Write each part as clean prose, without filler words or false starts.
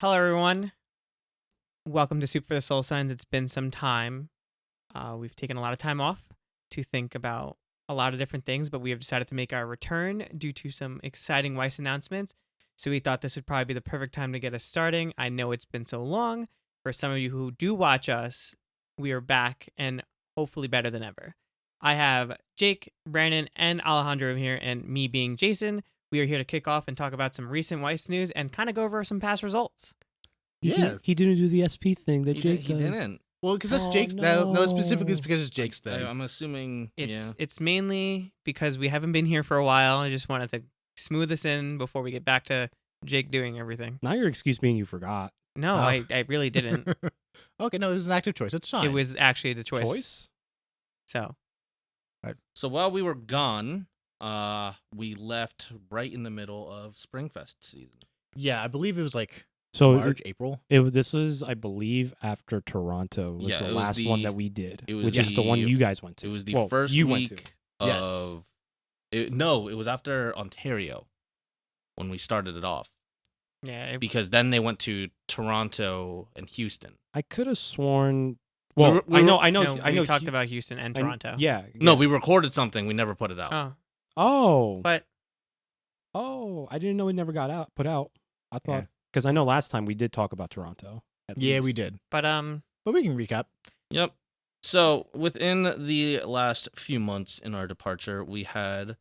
Hello, everyone. Welcome to Soup for the Soul Signs. It's been some time. We've taken a lot of time off to think about a lot of different things, but we have decided to make our return due to some exciting Weiss announcements. So we thought this would probably be the perfect time to get us starting. I know it's been so long. For some of you who do watch us, we are back and hopefully better than ever. I have Jake, Brandon, and Alejandro here, and me being Jason. We are here to kick off and talk about some recent Weiss news and kind of go over some past results. He didn't do the SP thing that Jake does. He didn't. Well, because that's Jake's. No, specifically it's because it's Jake's thing. I'm assuming It's mainly because we haven't been here for a while. I just wanted to smooth this in before we get back to Jake doing everything. Not your excuse being you forgot. No, I really didn't. Okay, no, it was an active choice. It's fine. It was actually the choice. So. Right. So while we were gone, we left right in the middle of Springfest season. Yeah, I believe it was like March, April. This was, I believe, after Toronto. Was the last one that we did, which is the one you guys went to. It was the first week of. Yes. It was after Ontario when we started it off. Yeah. Because then they went to Toronto and Houston. I could have sworn. Well, I know. We talked about Houston and Toronto. Yeah. No, we recorded something. We never put it out. But. I didn't know it never got put out. I thought because I know last time we did talk about Toronto. Yeah, we did. But we can recap. Yep. So within the last few months in our departure, we had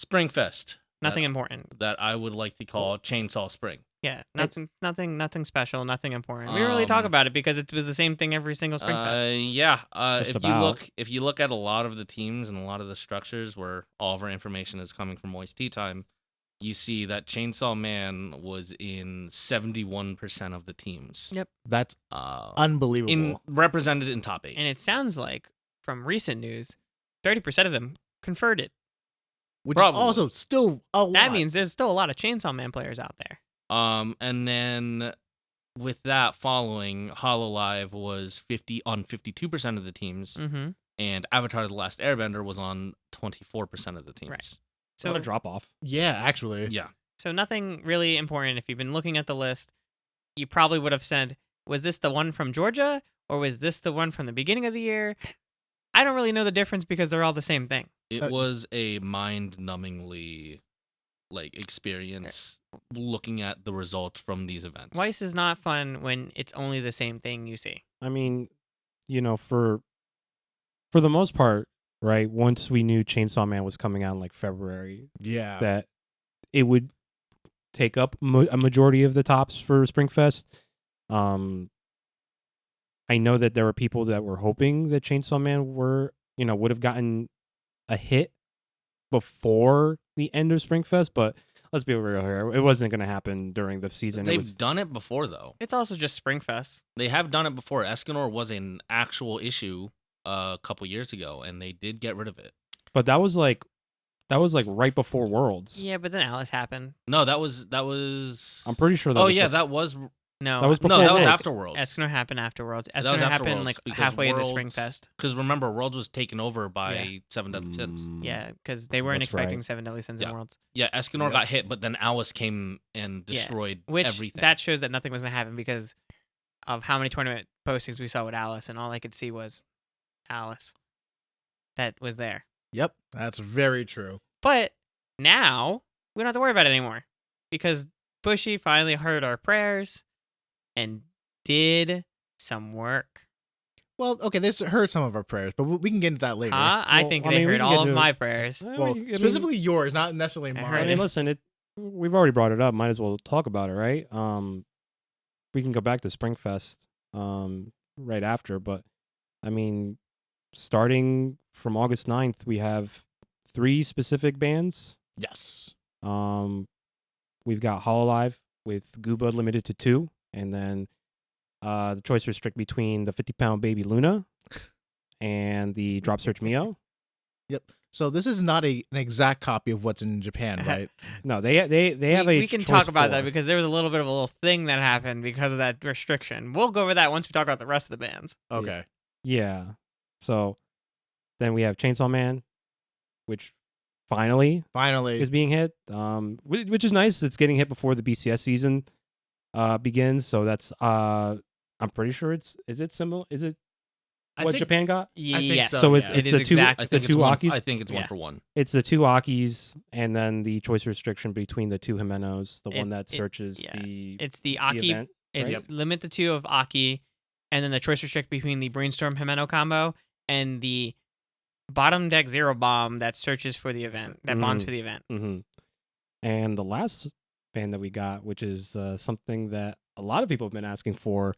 Springfest. Nothing important. That I would like to call Chainsaw Spring. Yeah, nothing special, nothing important. We didn't really talk about it because it was the same thing every single Springfest. If you look at a lot of the teams and a lot of the structures where all of our information is coming from Weiss Tea Time, you see that Chainsaw Man was in 71% of the teams. Yep. That's unbelievable. Represented in top 8. And it sounds like, from recent news, 30% of them conferred it. Which is also still a lot. That means there's still a lot of Chainsaw Man players out there. And then with that following, HoloLive was 52% of the teams, and Avatar: The Last Airbender was on 24% of the teams. Right. So what a drop off. Yeah, actually. Yeah. So nothing really important. If you've been looking at the list, you probably would have said, was this the one from Georgia or was this the one from the beginning of the year? I don't really know the difference because they're all the same thing. It was a mind-numbingly experience looking at the results from these events. Weiss is not fun when it's only the same thing you see. I mean, for the most part, right? Once we knew Chainsaw Man was coming out in February, that it would take up a majority of the tops for Springfest. I know that there were people that were hoping that Chainsaw Man would have gotten a hit before the end of Springfest, but let's be real here. It wasn't going to happen during the season. They've done it before, though. It's also just Springfest. They have done it before. Escanor was an actual issue a couple years ago, and they did get rid of it. But that was right before Worlds. Yeah, but then Alice happened. No, that was. I'm pretty sure that. That was. No, that was before. No, that Worlds. was after Worlds. Escanor happened after Worlds. Escanor happened halfway into Springfest. Because remember, Worlds was taken over by Seven Deadly Sins. Yeah, because they weren't expecting Seven Deadly Sins in Worlds. Yeah, Escanor got hit, but then Alice came and destroyed everything. That shows that nothing was going to happen because of how many tournament postings we saw with Alice, and all I could see was Alice that was there. Yep, that's very true. But now we don't have to worry about it anymore because Bushy finally heard our prayers and did some work. Well, okay, this heard some of our prayers, but we can get into that later. I think they heard all of my prayers. Well, specifically yours, not necessarily mine. I mean, listen, we've already brought it up. Might as well talk about it, right? We can go back to Springfest right after, but I mean, starting from August 9th, we have 3 specific bands. Yes. We've got HoloLive with Gooba limited to 2. And then the choice restrict between the 50-pound baby Luna and the Drop Search Mio. Yep. So this is not an exact copy of what's in Japan, right? No, they have a. We can talk about that because there was a little bit of a little thing that happened because of that restriction. We'll go over that once we talk about the rest of the bands. Okay. Yeah. So then we have Chainsaw Man, which finally is being hit, which is nice. It's getting hit before the BCS season. begins. So that's I'm pretty sure is it similar? Is it what Japan got? I think Yes. so. So it's yeah. it's It the is two exact- I the think two it's Akis. I think it's Yeah. 1 for 1. It's the two Akis and then the choice restriction between the two Jimenos, the one that searches yeah. the It's the Aki. event. It's right? limit the 2 of Aki, and then the choice restrict between the Brainstorm Himeno combo and the bottom deck 0 bomb that searches for the event, that bonds for the event. Mm-hmm. And the last band that we got, which is something that a lot of people have been asking for,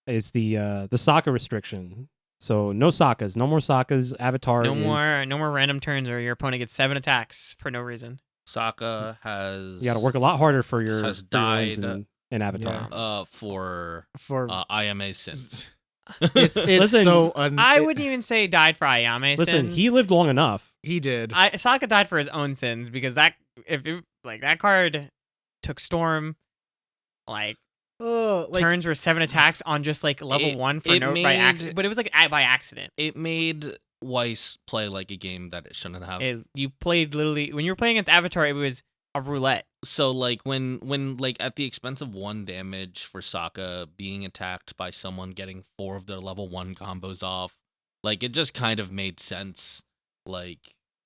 is the Sokka restriction. So no Sokkas, no more Sokkas. Avatar No is, more random turns, or your opponent gets 7 attacks for no reason. Sokka has you got to work a lot harder for your has for your wins died, in Avatar. for For IMA sins. it's Listen, so I wouldn't even say died for Ayame Listen, sins. he lived long enough. he did. Sokka died for his own sins because that that card took Storm, turns were 7 attacks on just level 1 for by accident, but it was by accident. It made Weiss play like a game that it shouldn't have. You played literally when you were playing against Avatar, it was a roulette. So when at the expense of 1 damage for Sokka being attacked by someone getting 4 of their level 1 combos off, it just kind of made sense.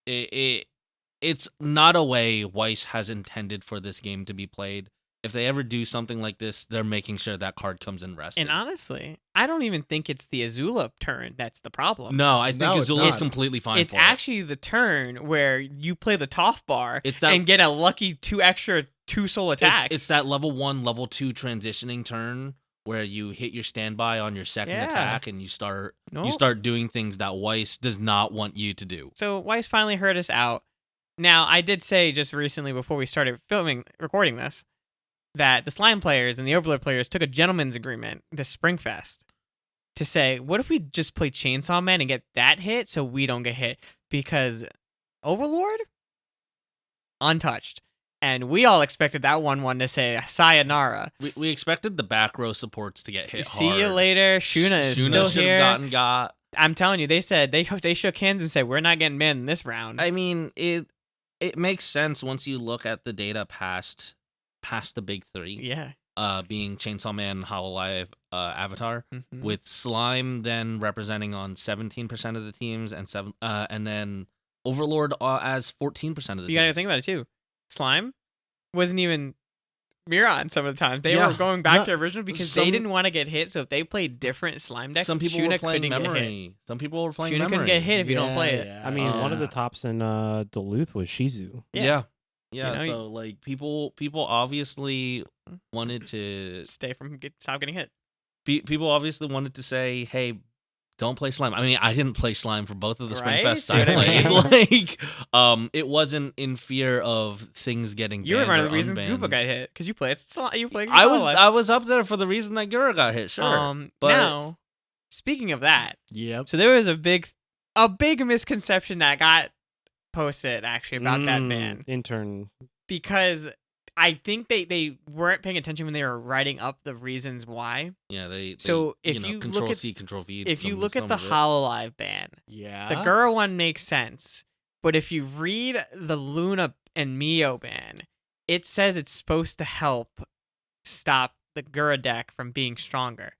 It's not a way Weiss has intended for this game to be played. If they ever do something like this, they're making sure that card comes in rested. And honestly, I don't even think it's the Azula turn that's the problem. No, I think No, it's Azula's not. completely fine. It's for actually the turn where you play the Toph bar It's that- and get a lucky 2 extra 2 soul attacks. It's that level 1, level 2 transitioning turn where you hit your standby on your second Yeah. attack and you start No. doing things that Weiss does not want you to do. So Weiss finally heard us out. Now, I did say just recently before we started recording this, that the Slime players and the Overlord players took a gentleman's agreement this Springfest to say, what if we just play Chainsaw Man and get that hit so we don't get hit? Because Overlord, untouched. And we all expected that 1-1 to say sayonara. We expected the back row supports to get hit See hard. you later. Shuna is still should here. have gotten got. I'm telling you, they said they shook hands and said, we're not getting banned in this round. I mean, it makes sense once you look at the data past the big 3. Yeah. Being Chainsaw Man, Hololive, Avatar, Mhm. with Slime then representing on 17% of the teams and then Overlord as 14% of the teams. You gotta think about it too. Slime wasn't even Miron some of the time. They Yeah. were going back No, to original because they some- didn't want to get hit. So if they played different Slime decks, Some people Shuna were playing couldn't get hit. memory. Some people were playing Shuna memory. couldn't get hit if you don't play it. Yeah, I mean, one of the yeah. tops in Duluth was Shizu. Yeah. You know, So people obviously wanted to Stop getting hit. people obviously wanted to say, hey, don't play Slime. I mean, I didn't play Slime for both of the Right? Springfests See I what I played. It wasn't in fear of things getting You were banned one or of the reasons unbanned. Goopa got hit because you played. You played. I was up there for the reason that Gura got hit, sure. But Now, speaking of that, Yep. so there was a big misconception that got posted actually about that ban Intern. because I think they weren't paying attention when they were writing up the reasons why. yeah, they So if you Control look at C, Control V. if you some- look at some the of it. Hololive ban, Yeah. the Gura one makes sense, but if you read the Luna and Mio ban, it says it's supposed to help stop the Gura deck from being stronger.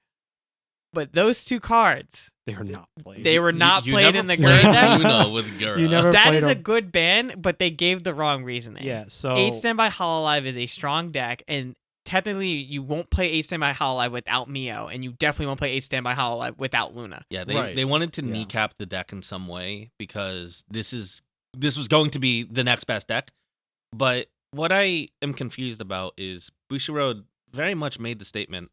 But those 2 cards, They are not played. they were not You played never in the played Gura deck. Luna with Gura. You never That played is a them. good ban, but they gave the wrong reasoning. Yeah, so 8 Standby Hololive is a strong deck, and technically you won't play 8 Standby Hololive without Mio, and you definitely won't play 8 Standby Hololive without Luna. Yeah, Right. they wanted to Yeah. kneecap the deck in some way because this was going to be the next best deck. But what I am confused about is Bushiroad very much made the statement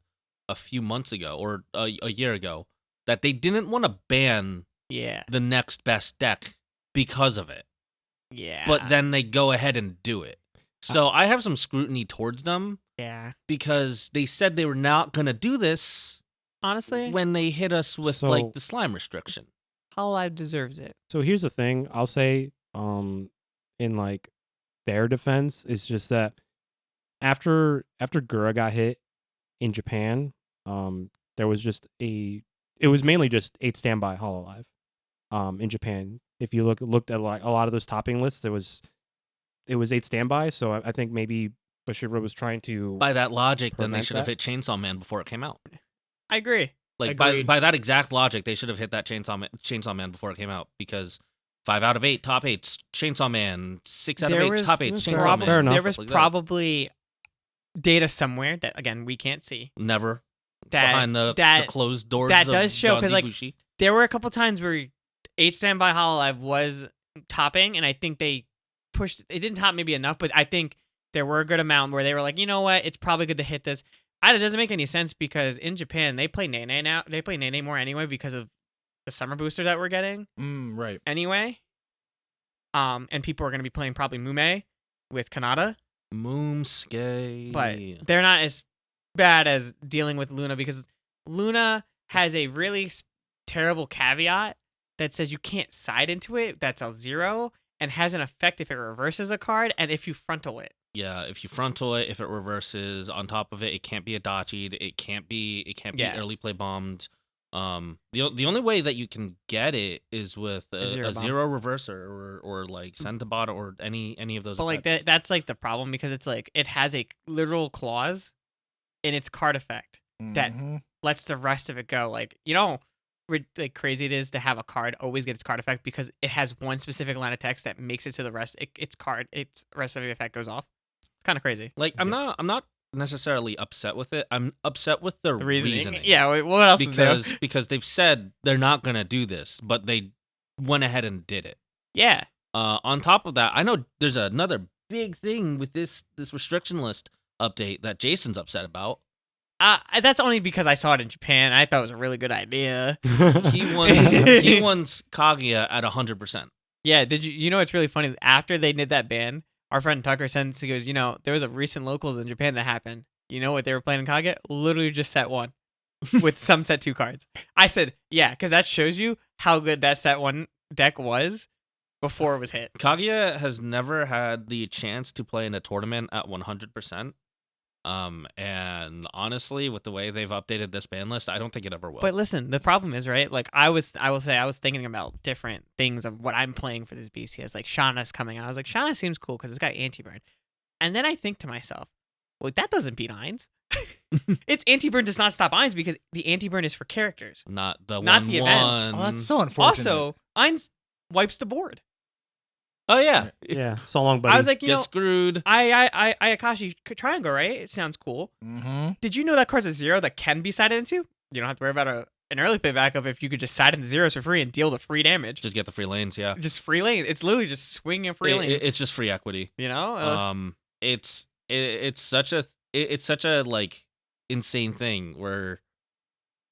a few months ago or a year ago that they didn't want to ban Yeah. the next best deck because of it. Yeah. But then they go ahead and do it. So I have some scrutiny towards them yeah. because they said they were not going to do this Honestly, when they hit us with So- the slime restriction. Hololive deserves it. So here's the thing. I'll say, in their defense, is just that after Gura got hit in Japan, there was just it was mainly just 8 standby Hololive. In Japan, if you looked at a lot of those topping lists, it was 8 standby. So I think maybe Bushiroad was trying to. By that logic, then they prevent should have that? hit Chainsaw Man before it came out. I agree. Like by Agreed. that exact logic, they should have hit that Chainsaw Man before it came out, because 5 out of 8 top 8s Chainsaw Man, 6 out of 8 top 8s fair Chainsaw enough. Man. Fair enough. There stuff was like that. probably data somewhere that, again, we can't see. Never That behind the that closed doors. that of does show, John 'cause, D. like, Bushi. there were a couple times where 8 Standby Hololive was topping, and I think they pushed. It didn't top maybe enough, but I think there were a good amount where they were like, you know what, it's probably good to hit this. It doesn't make any sense because in Japan they play Nene now. They play Nene more anyway because of the summer booster that we're getting Right. anyway. And people are going to be playing probably Mume with Kanata, Moomsuke. but they're not as bad as dealing with Luna because Luna has a really terrible caveat that says you can't side into it. That's a 0 and has an effect if it reverses a card and if you frontal it. Yeah, if you frontal it, if it reverses on top of it, it can't be a dachied. It can't be Yeah. early play bombed. The only way that you can get it is with a zero bomb. zero reverser or like send to bot or any of those. But like effects. that's like the problem because it's like it has a literal clause in its card effect that Mhm. lets the rest of it go. Like, you know, like crazy it is to have a card always get its card effect because it has one specific line of text that makes it to the rest. Its rest of the effect goes off. It's kind of crazy. Like I'm not necessarily upset with it. I'm upset with the reasoning. Yeah. Wait, what else is there? Because they've said they're not gonna do this, but they went ahead and did it. Yeah. On top of that, I know there's another big thing with this restriction list update that Jason's upset about. That's only because I saw it in Japan. I thought it was a really good idea. He wants Kaguya at 100%. Yeah. Did you? You know, it's really funny. After they did that ban, our friend Tucker sends. He goes, you know, there was a recent locals in Japan that happened. You know what they were playing in Kaguya? Literally just set 1 with some set 2 cards. I said, yeah, because that shows you how good that set 1 deck was before it was hit. Kaguya has never had the chance to play in a tournament at 100%. And honestly, with the way they've updated this ban list, I don't think it ever will. But listen, the problem is, right? Like I will say I was thinking about different things of what I'm playing for this BCS. Like Shauna's coming out. I was like, Shauna seems cool because it's got anti-burn. And then I think to myself, well, that doesn't beat Ainz. Its anti-burn does not stop Ainz because the anti-burn is for characters. not the events. Oh, that's so unfortunate. Also, Ainz wipes the board. Oh yeah, Yeah, so long, buddy. I was like, you get know, screwed. I Akashi Triangle, right? It sounds cool. Mm-hmm. Did you know that card's a 0 that can be sided into? You don't have to worry about an early play backup if you could just side into zeros for free and deal the free damage. Just get the free lanes. Yeah, Just free lane. It's literally just swinging a free lane. it's just free equity. You know? It's such a like insane thing where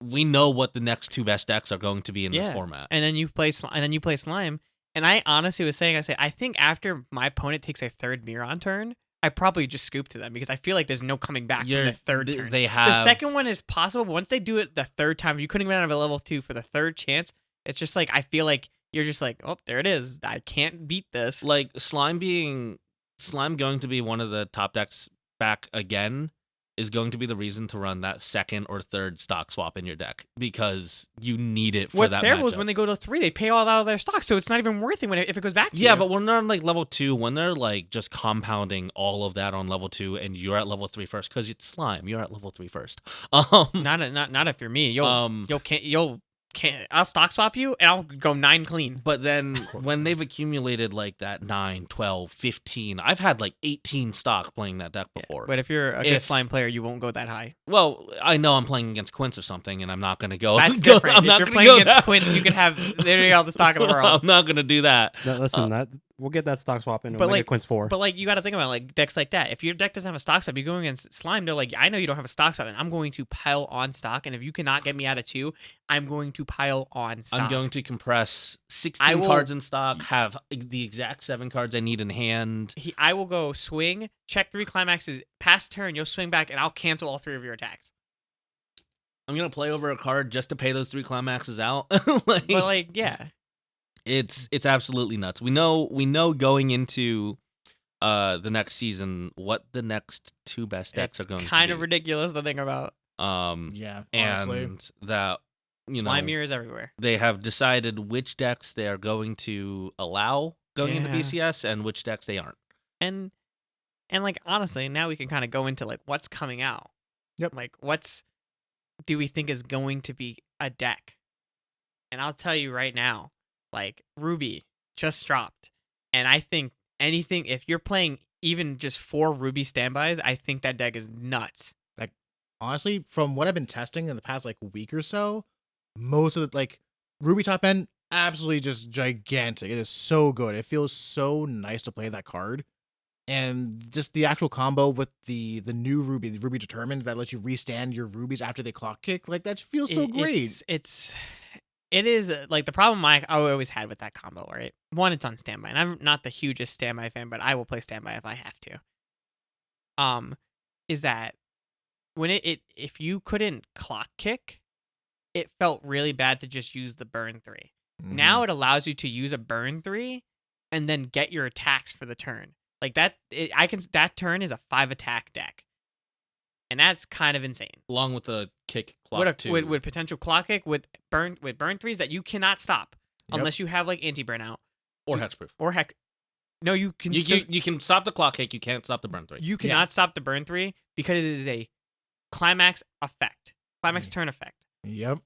we know what the next 2 best decks are going to be in this format. And then you play Slime. And I honestly was saying, I think after my opponent takes a 3rd Miron turn, I probably just scoop to them because I feel like there's no coming back from the 3rd turn. They have The second one is possible, but once they do it the 3rd time, you couldn't even have a level 2 for the 3rd chance. It's just like I feel like you're just like, oh, there it is. I can't beat this. like Slime going to be one of the top decks back again is going to be the reason to run that 2nd or 3rd stock swap in your deck because you need it for What's that terrible is matchup. when they go to 3, they pay all out of their stock, so it's not even worth it if it goes back to you. Yeah, but when they're on like level 2, when they're like just compounding all of that on level 2 and you're at level 3 first because it's Slime, you're at level 3 first. Not if you're me. I'll stock swap you and I'll go 9 clean. But then when they've accumulated like that 9, 12, 15, I've had like 18 stock playing that deck before. But if you're a good slime player, you won't go that high. Well, I know I'm playing against Quince or something, and I'm not going to go. That's different. I'm If not you're gonna playing go against that- Quince, you could have literally all the stock in the world. I'm not going to do that. No, listen, that we'll get that stock swap in. But We'll like- make it Quince 4. But like you got to think about like decks like that. If your deck doesn't have a stock swap, you're going against slime. They're like, I know you don't have a stock swap, and I'm going to pile on stock. And if you cannot get me out of 2, I'm going to pile on stock. I'm going to compress 16 I will- cards in stock, have the exact 7 cards I need in hand. I will go swing, check 3 climaxes, pass turn. You'll swing back, and I'll cancel all 3 of your attacks. I'm going to play over a card just to pay those 3 climaxes out. But like, yeah. It's absolutely nuts. We know going into the next season what the next 2 best decks It's are going to be. kind of ridiculous to think about. Yeah, honestly. And that Slime mirrors everywhere. they have decided which decks they are going to allow going into Yeah. BCS and which decks they aren't. And And like honestly, now we can kind of go into like what's coming out. Yep. Like what's do we think is going to be a deck? And I'll tell you right now, like Ruby just dropped, and I think anything if you're playing even just 4 Ruby standbys, I think that deck is nuts. Like honestly, from what I've been testing in the past like week or so, most of the like Ruby top end absolutely just gigantic. It is so good. It feels so nice to play that card. And just the actual combo with the new Ruby, the Ruby Determined that lets you restand your rubies after they clock kick, like that feels so great. It is like the problem I always had with that combo, right? One, it's on standby, and I'm not the hugest standby fan, but I will play standby if I have to. Is that when it if you couldn't clock kick, it felt really bad to just use the burn 3. Now it allows you to use a burn 3 and then get your attacks for the turn. Like that, that turn is a 5 attack deck, and that's kind of insane. Along with the kick clock too. With potential clock kick with burn 3s that you cannot stop unless you have like anti burnout or hexproof or heck. No, you can. You can stop the clock kick. You can't stop the burn 3. You cannot stop the burn 3 because it is a climax effect, climax turn effect. Yep.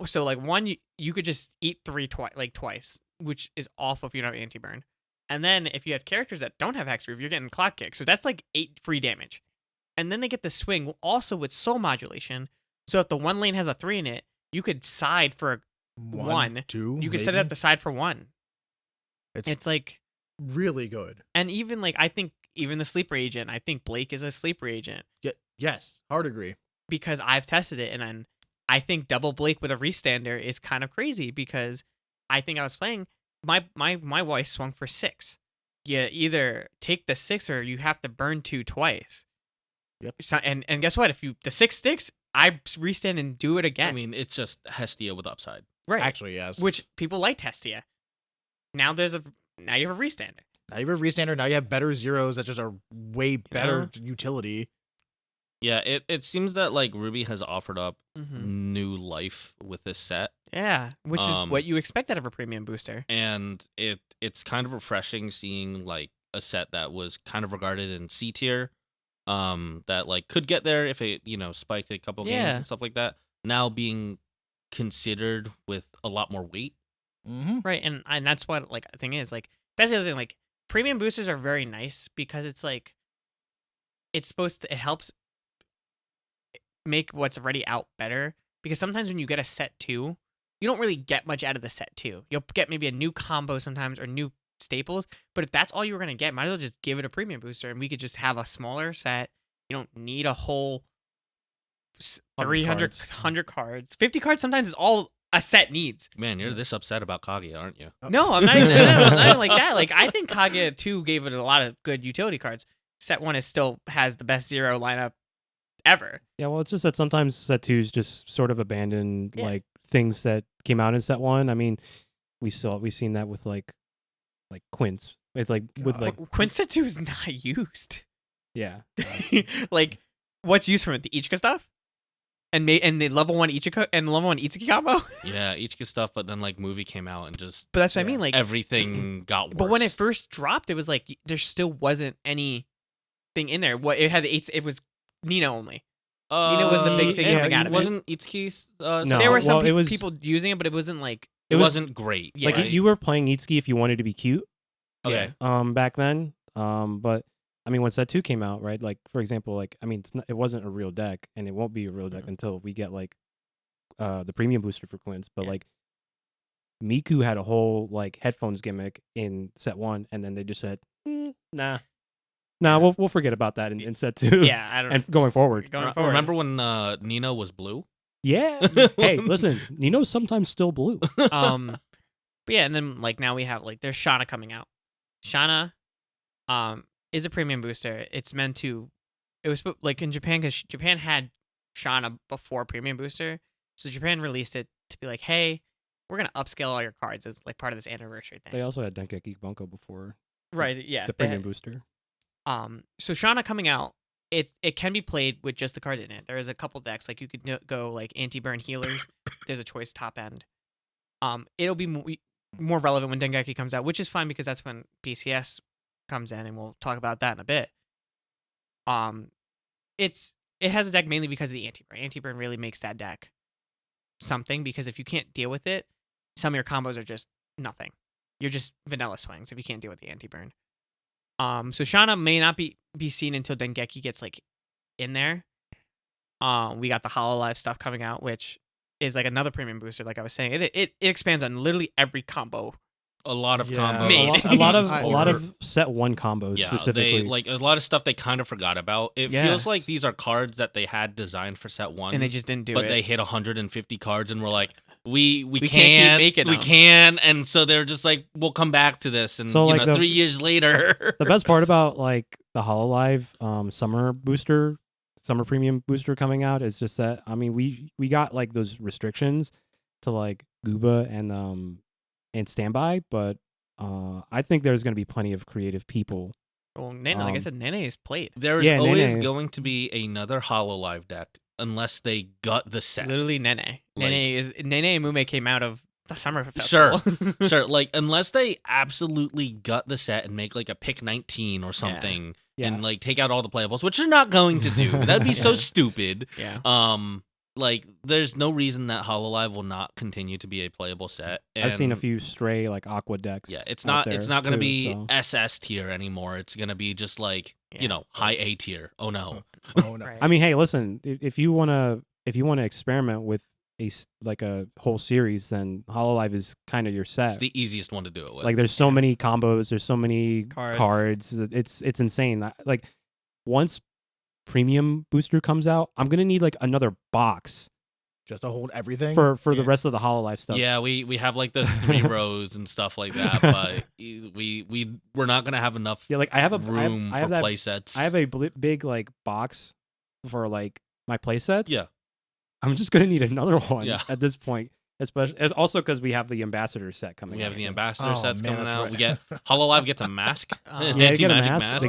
So like one, you could just eat 3 twice, which is awful if you don't have anti burn. And then if you have characters that don't have hexproof, you're getting clock kick. So that's like 8 free damage. And then they get the swing also with soul modulation. So if the one lane has a 3 in it, you could side for 1. 2. You could set it up to side for 1. It's like really good. And even like I think even the sleeper agent, I think Blake is a sleeper agent. Yes, hard agree. Because I've tested it, and I think double Blake with a restander is kind of crazy because I think I was playing my Weiss swung for 6. You either take the 6 or you have to burn 2 twice. Yep. So, and guess what? If the 6 sticks, I restand and do it again. I mean, it's just Hestia with upside. Right. Actually, yes. Which people liked Hestia. Now you have a restander. Now you have a restander. Now you have better zeros that just are way better utility. Yeah, it seems that like Ruby has offered up new life with this set. Yeah, which is what you expect out of a premium booster. And it's kind of refreshing seeing like a set that was kind of regarded in C tier, that like could get there if it spiked a couple games and stuff like that. Now being considered with a lot more weight. Right, and that's what like the thing is like that's the other thing like premium boosters are very nice because it's like it helps make what's already out better because sometimes when you get a set 2, you don't really get much out of the set 2. You'll get maybe a new combo sometimes or new staples, but if that's all you were gonna get, might as well just give it a premium booster and we could just have a smaller set. You don't need a whole 300 cards. 50 cards sometimes is all a set needs. Man, you're this upset about Kaguya, aren't you? No, I'm not even, not even like that. Like I think Kaguya 2 gave it a lot of good utility cards. Set 1 still has the best zero lineup ever. Yeah, well, it's just that sometimes set 2s just sort of abandon like things that came out in set 1. I mean, we've seen that with like Quince. With Quince set 2 is not used. Yeah. Like what's used from it? The Ichika stuff? And the level 1 Ichika and level 1 Itsuki combo? Yeah, Ichika stuff, but then like movie came out and just But that's what I mean, like everything got worse. But when it first dropped, it was like there still wasn't anything in there. What it had it was Nina only. Nina was the big thing coming out of it. Wasn't Itsuki? No, there were some people using it, but it wasn't like it wasn't great. Like you were playing Itsuki if you wanted to be cute. Okay. Back then. But I mean, when set 2 came out, right? Like for example, like I mean, it wasn't a real deck, and it won't be a real deck until we get like the premium booster for Quince. But like Miku had a whole like headphones gimmick in set 1, and then they just said, nah. We'll forget about that in set 2. Yeah, I don't know. And going forward. Remember when Nino was blue? Yeah. Hey, listen, Nino's sometimes still blue. But yeah, and then like now we have like there's Shauna coming out. Shauna is a premium booster. It's meant to it was like in Japan because Japan had Shauna before premium booster. So Japan released it to be like, hey, we're gonna upscale all your cards as like part of this anniversary thing. They also had Dengeki Bunko before. Right, yeah. The premium booster. So Shauna coming out, it can be played with just the cards in it. There is a couple decks like you could go like anti-burn healers. There's a choice top end. It'll be more relevant when Dengeki comes out, which is fine because that's when BCS comes in, and we'll talk about that in a bit. It has a deck mainly because of the anti-burn. Anti-burn really makes that deck something, because if you can't deal with it, some of your combos are just nothing. You're just vanilla swings if you can't deal with the anti-burn. So Shauna may not be seen until Dengeki gets like in there. We got the Hololive stuff coming out, which is like another premium booster. Like I was saying, it expands on literally every combo. A lot of Yeah. combos. a lot of set one combos specifically. They, like a lot of stuff they kind of forgot about. It feels like these are cards that they had designed for set 1, and they just didn't do but it. they hit 150 cards and were like, we can't keep making we them. can, and so they're just like, we'll come back to this, and So, like, 3 years later. The best part about like the Hololive summer premium booster coming out is just that, I mean, we got like those restrictions to like Gooba and Standby, but I think there's going to be plenty of creative people. Well, Nene, like I said, Nene is played. There is Yeah, always Nene. going to be another Hololive deck unless they gut the set. Literally Nene. Like- Nene and Mume came out of the summer festival. Sure, like unless they absolutely gut the set and make like a pick 19 or something, Yeah. and like take out all the playables, which they're not going to do. That'd be so Yeah. stupid. Yeah. Like there's no reason that Hololive will not continue to be a playable set. I've seen a and, few stray like Aqua decks. Yeah, it's out not there, going to too, be so. SS tier anymore. It's going to be just like Yeah. high A tier. Oh no. Oh no. Right. I mean, hey, listen, if you wanna experiment with like a whole series, then Hololive is kind of your set. It's the easiest one to do it with. Like there's so many combos, there's so many Cards. cards. It's insane. Like once premium booster comes out, I'm gonna need like another box Just to hold everything for the Yeah. rest of the Hololive stuff. Yeah, we have like the 3 rows and stuff like that, but we're not gonna have enough Yeah, like I have a room I have for that play sets. I have a big like box for like my play sets. Yeah. I'm just gonna need another one Yeah. at this point, especially as also because we have the ambassador set coming. We out have the too. ambassador Oh, sets man, coming that's out. right. We get Hololive gets a mask, Yeah, Yeah, they get a anti-magic mask.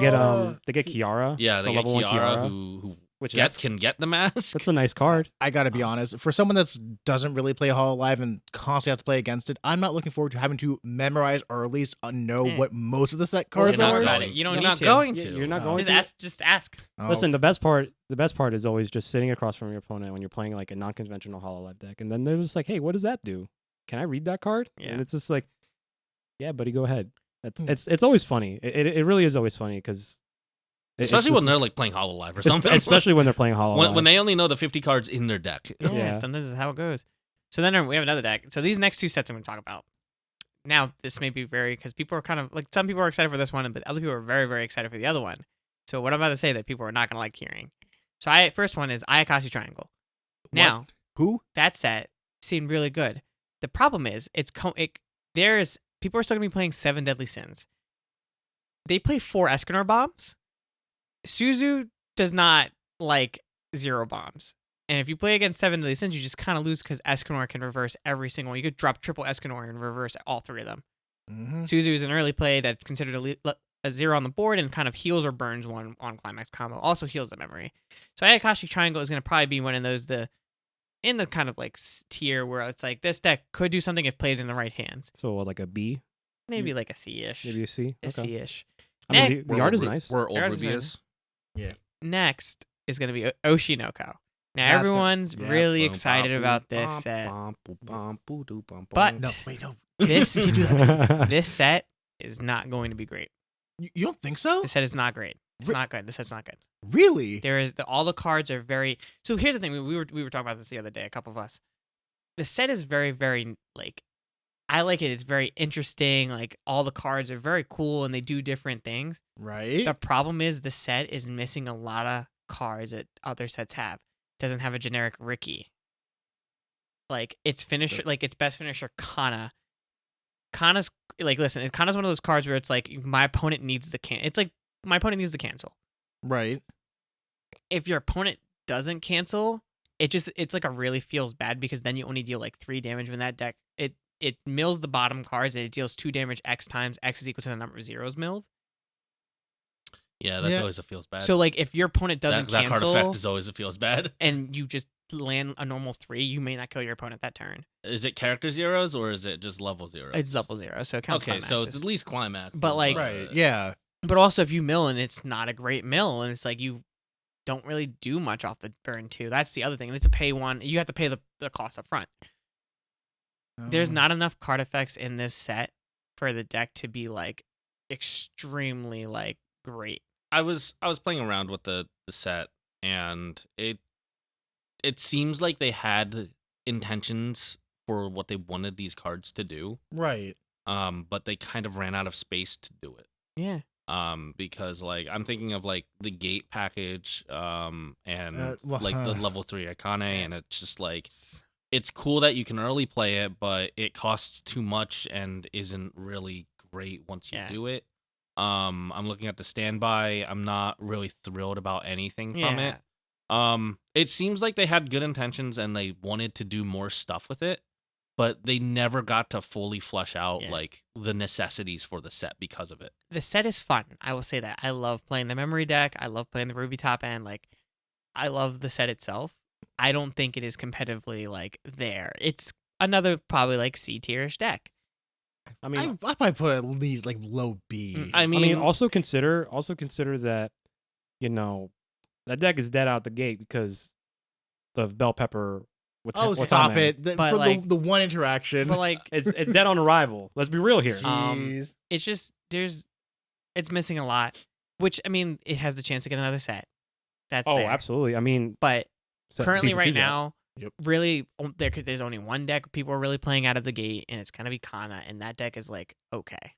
They get See- Kiara. Yeah, they the get level 1 Kiara, who which can get the mask. that's a nice card. I gotta be honest. For someone that doesn't really play Hololive and constantly have to play against it, I'm not looking forward to having to memorize or at least know Mm. what most of the set Well, cards you're not not are. going- going. You don't You're need not to. going to. You're not Oh. going Just to. ask. Just ask. Oh. Listen, the best part is always just sitting across from your opponent when you're playing like a non-conventional Hololive deck, and then they're just like, "Hey, what does that do? Can I read that card?" Yeah. And it's just like, "Yeah, buddy, go ahead." That's Hmm. it's always funny. It really is always funny because Especially when they're like playing Hololive or something. especially when they're playing Hololive. when they only know the 50 cards in their deck. Yeah. Sometimes this is how it goes. So then we have another deck. So these next 2 sets I'm going to talk about. Now, this may be because people are kind of like, some people are excited for this one, but other people are very, very excited for the other one. So what I'm about to say that people are not going to like hearing. So first one is Ayakashi Triangle. Now, Who? that set seemed really good. The problem is there's people are still going to be playing 7 Deadly Sins. They play 4 Escanor bombs. Suzu does not like 0 bombs. And if you play against 7 Deadly Sins, you just kind of lose because Escanor can reverse every single one. You could drop triple Escanor and reverse all 3 of them. Mm-hmm. Suzu is an early play that's considered a 0 on the board and kind of heals or burns 1 on climax combo. Also heals the memory. So Ayakashi Triangle is going to probably be one of those in the kind of like tier where it's like this deck could do something if played in the right hands. so like a B, Maybe like a C-ish. maybe a C. A C-ish. I mean, the art is nice. Where old The art is Ruby nice. is. Next is going to be Oshinoko. Now, That's everyone's yeah. really excited about this set. But No, wait, no. this You do that. this set is not going to be great. You don't think so? This set is not great. It's Re- not good. This set's not good. Really? There is all the cards are very. So here's the thing. We were talking about this the other day. A couple of us. The set is very, very like. I like it. It's very interesting. Like all the cards are very cool and they do different things. Right? The problem is the set is missing a lot of cards that other sets have. It doesn't have a generic Ricky. Like its finisher, like its best finisher, Kana. Kana's like, listen, Kana's one of those cards where it's like my opponent needs the It's like my opponent needs to cancel. Right. If your opponent doesn't cancel, it's like a really feels bad because then you only deal like 3 damage when that deck it mills the bottom cards and it deals 2 damage X times X is equal to the number of zeros milled. Yeah, that's Yeah. always a feels bad. So like if your opponent doesn't that card cancel effect is always a feels bad. and you just land a normal 3, you may not kill your opponent that turn. Is it character zeros or is it just level zeros? It's level 0, so it counts. Okay, so it's climaxes. at least climax. But, like- Right. Yeah. But also, if you mill and it's not a great mill, and it's like you don't really do much off the burn 2. That's the other thing. And it's a pay 1. You have to pay the cost up front. There's not enough card effects in this set for the deck to be like extremely like great. I was playing around with the set, and it seems like they had intentions for what they wanted these cards to do. Right. But they kind of ran out of space to do it. Yeah. Because like I'm thinking of like the gate package, and like the level 3 Akane, and it's just like it's cool that you can early play it, but it costs too much and isn't really great once you do it. I'm looking at the standby. I'm not really thrilled about anything from it. It seems like they had good intentions and they wanted to do more stuff with it, but they never got to fully flesh out like the necessities for the set because of it. The set is fun. I will say that. I love playing the memory deck. I love playing the Ruby top end. Like, I love the set itself. I don't think it is competitively like there. It's another probably like C tier-ish deck. I mean, I might put at least like low B. I mean, also consider that, you know, that deck is dead out the gate because of Bell Pepper. Stop it! For like, the one interaction, but like it's dead on arrival. Let's be real here. It's just it's missing a lot. Which I mean, it has the chance to get another set. That's there. Absolutely. I mean, but currently right now, Yep. really, there's only one deck people are really playing out of the gate, and it's gonna be Kana, and that deck is like okay,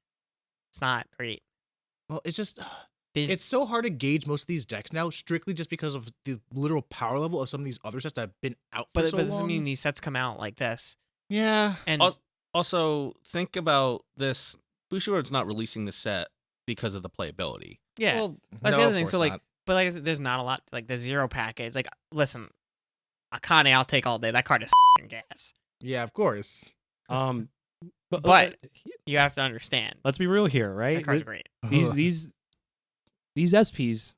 it's not great. Well, it's just it's so hard to gauge most of these decks now, strictly just because of the literal power level of some of these other sets that have been out. But so it doesn't long. mean these sets come out like this. Yeah, and also think about this: Bushiroad's not releasing the set because of the playability. Yeah, well, that's no, the other of thing. course So like, not. but like I said, there's not a lot like the zero package. Like, listen, Akane, I'll take all day. That card is gas. Yeah, of course. But you have to understand. Let's be real here, right? That card's great. These SPs.